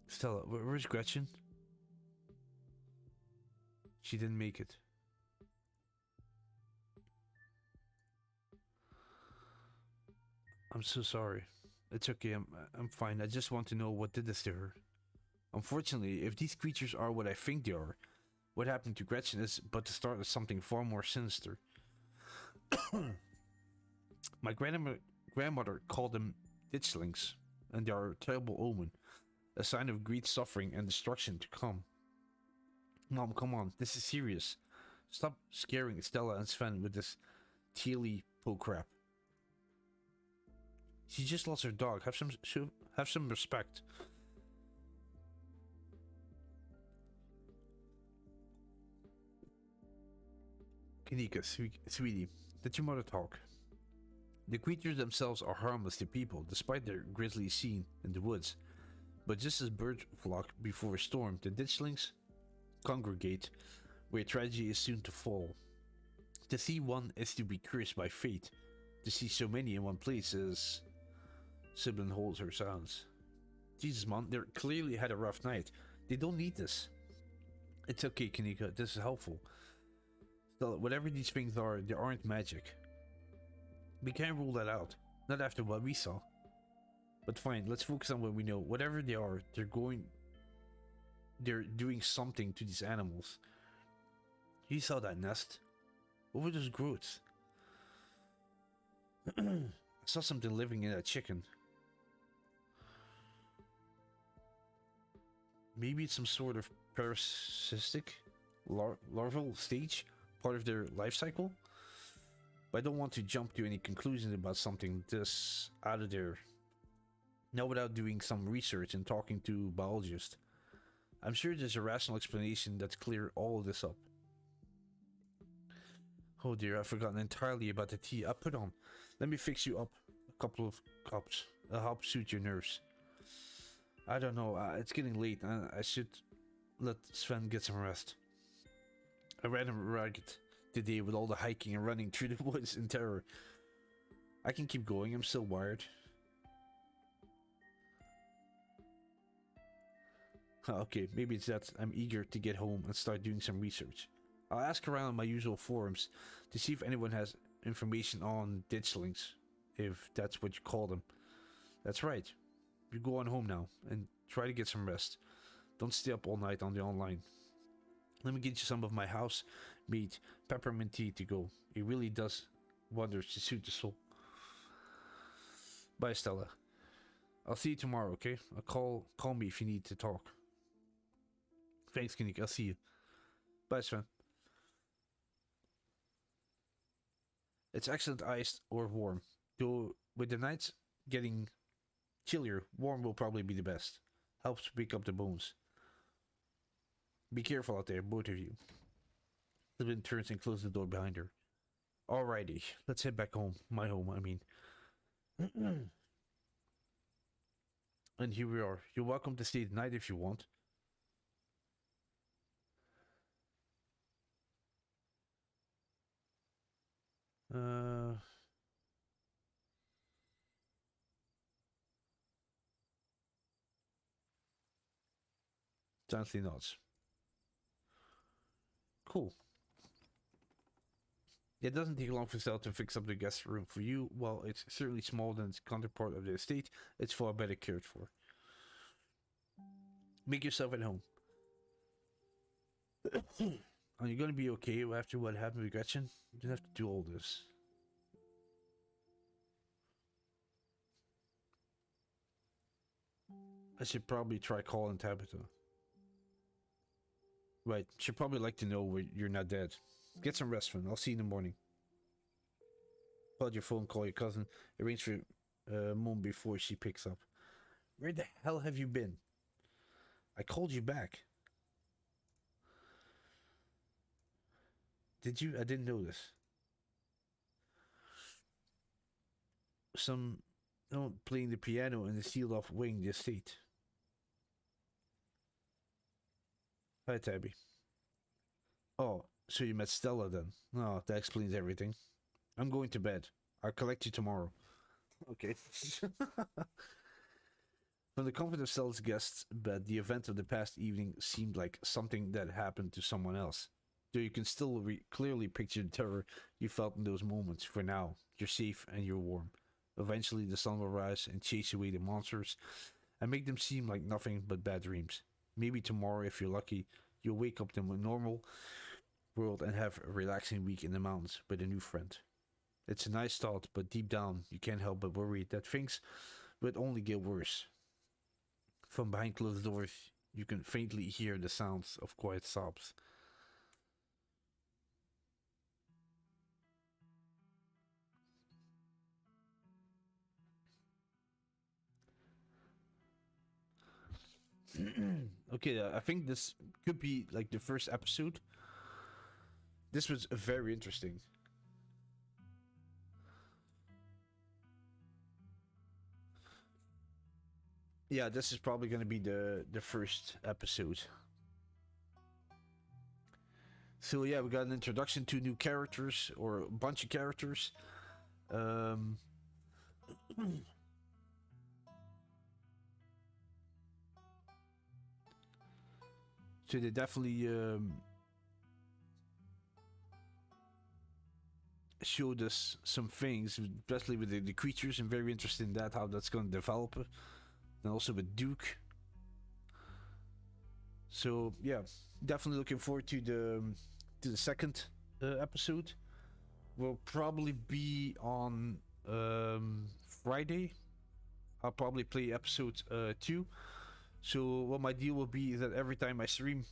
Stella, where's Gretchen? She didn't make it. I'm so sorry. It's okay, I'm fine. I just want to know what did this to her. Unfortunately, if these creatures are what I think they are, what happened to Gretchen is but the start of something far more sinister. My grandmother called them ditchlings, and they are a terrible omen, a sign of great suffering and destruction to come. Mom, come on, this is serious. Stop scaring Stella and Sven with this tealy po crap. She just lost her dog. Have some respect. Kanika, sweetie, let your mother talk. The creatures themselves are harmless to people, despite their grisly scene in the woods. But just as birds flock before a storm, the ditchlings congregate where tragedy is soon to fall. To see one is to be cursed by fate. To see so many in one place is... Sibylline holds her silence. Jesus, Mom, they clearly had a rough night. They don't need this. It's okay, Kanika, this is helpful. Still, whatever these things are, they aren't magic. We can't rule that out. Not after what we saw. But fine, let's focus on what we know. Whatever they are, they're doing something to these animals. You saw that nest. What were those growths? I saw something living in that chicken. Maybe it's some sort of parasitic larval stage, part of their life cycle. But I don't want to jump to any conclusions about something this out of there. Not without doing some research and talking to biologists. I'm sure there's a rational explanation that's clear all of this up. Oh dear, I've forgotten entirely about the tea I put on. Let me fix you up a couple of cups. I'll help soothe your nerves. I don't know, it's getting late and I should let Sven get some rest. I ran him ragged today with all the hiking and running through the woods in terror. I can keep going, I'm still wired. Okay, maybe it's that I'm eager to get home and start doing some research. I'll ask around my usual forums to see if anyone has information on ditchlings, if that's what you call them. That's right. You go on home now and try to get some rest. Don't stay up all night on the online. Let me get you some of my house-made peppermint tea to go. It really does wonders to soothe the soul. Bye, Stella. I'll see you tomorrow, okay? Call me if you need to talk. Thanks, Kinnick. I'll see you. Bye, Sven. It's excellent iced or warm. Though with the nights getting chillier, warm will probably be the best. Helps pick up the bones. Be careful out there, both of you. Lynn turns and closes the door behind her. Alrighty, let's head back home. My home, I mean. And here we are. You're welcome to stay the night if you want. Silently nods. Cool. It doesn't take long for Stella to fix up the guest room for you. While it's certainly smaller than its counterpart of the estate, it's far better cared for. Make yourself at home. Are you gonna be okay after what happened with Gretchen? You don't have to do all this. I should probably try calling Tabitha. Right, she'd probably like to know you're not dead. Get some rest, Finn. I'll see you in the morning. Pull out your phone, call your cousin. Arrange for Mom before she picks up. Where the hell have you been? I called you back. Did you? I didn't notice. Someone playing the piano in the sealed off wing of the estate. Hi, Tabby. Oh, so you met Stella then? No, that explains everything. I'm going to bed. I'll collect you tomorrow. Okay. From the comfort of Stella's guest's bed, the event of the past evening seemed like something that happened to someone else. Though you can still clearly picture the terror you felt in those moments. For now, you're safe and you're warm. Eventually, the sun will rise and chase away the monsters and make them seem like nothing but bad dreams. Maybe tomorrow, if you're lucky, you'll wake up in a normal world and have a relaxing week in the mountains with a new friend. It's a nice thought, but deep down, you can't help but worry that things would only get worse. From behind closed doors, you can faintly hear the sounds of quiet sobs. Okay, I think this could be like the first episode. This was very interesting. Yeah, this is probably going to be the first episode. So yeah, we got an introduction to new characters or a bunch of characters. Um, so they definitely showed us some things, especially with the creatures. I'm very interested in that, how that's going to develop, and also with Duke. So yeah, definitely looking forward to the second episode. Will probably be on Friday. I'll probably play episode 2. So what my deal will be is that every time I stream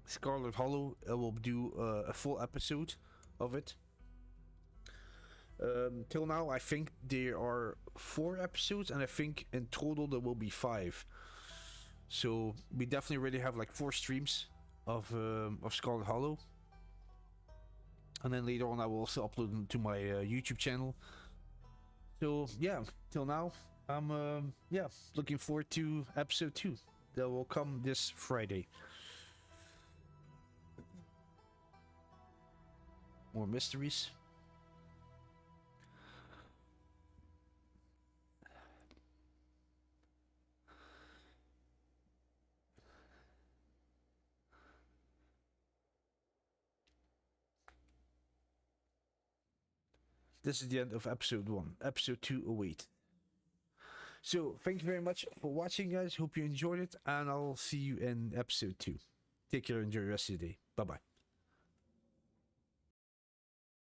Scarlet Hollow, I will do a full episode of it. Till now, I think there are 4 episodes, and I think in total there will be 5. So we definitely already have like 4 streams of Scarlet Hollow, and then later on I will also upload them to my YouTube channel. So yeah, till now I'm looking forward to episode 2 that will come this Friday. More mysteries. This is the end of episode 1. Episode 2 await. So, thank you very much for watching, guys. Hope you enjoyed it, and I'll see you in episode 2. Take care, enjoy the rest of your day. Bye-bye.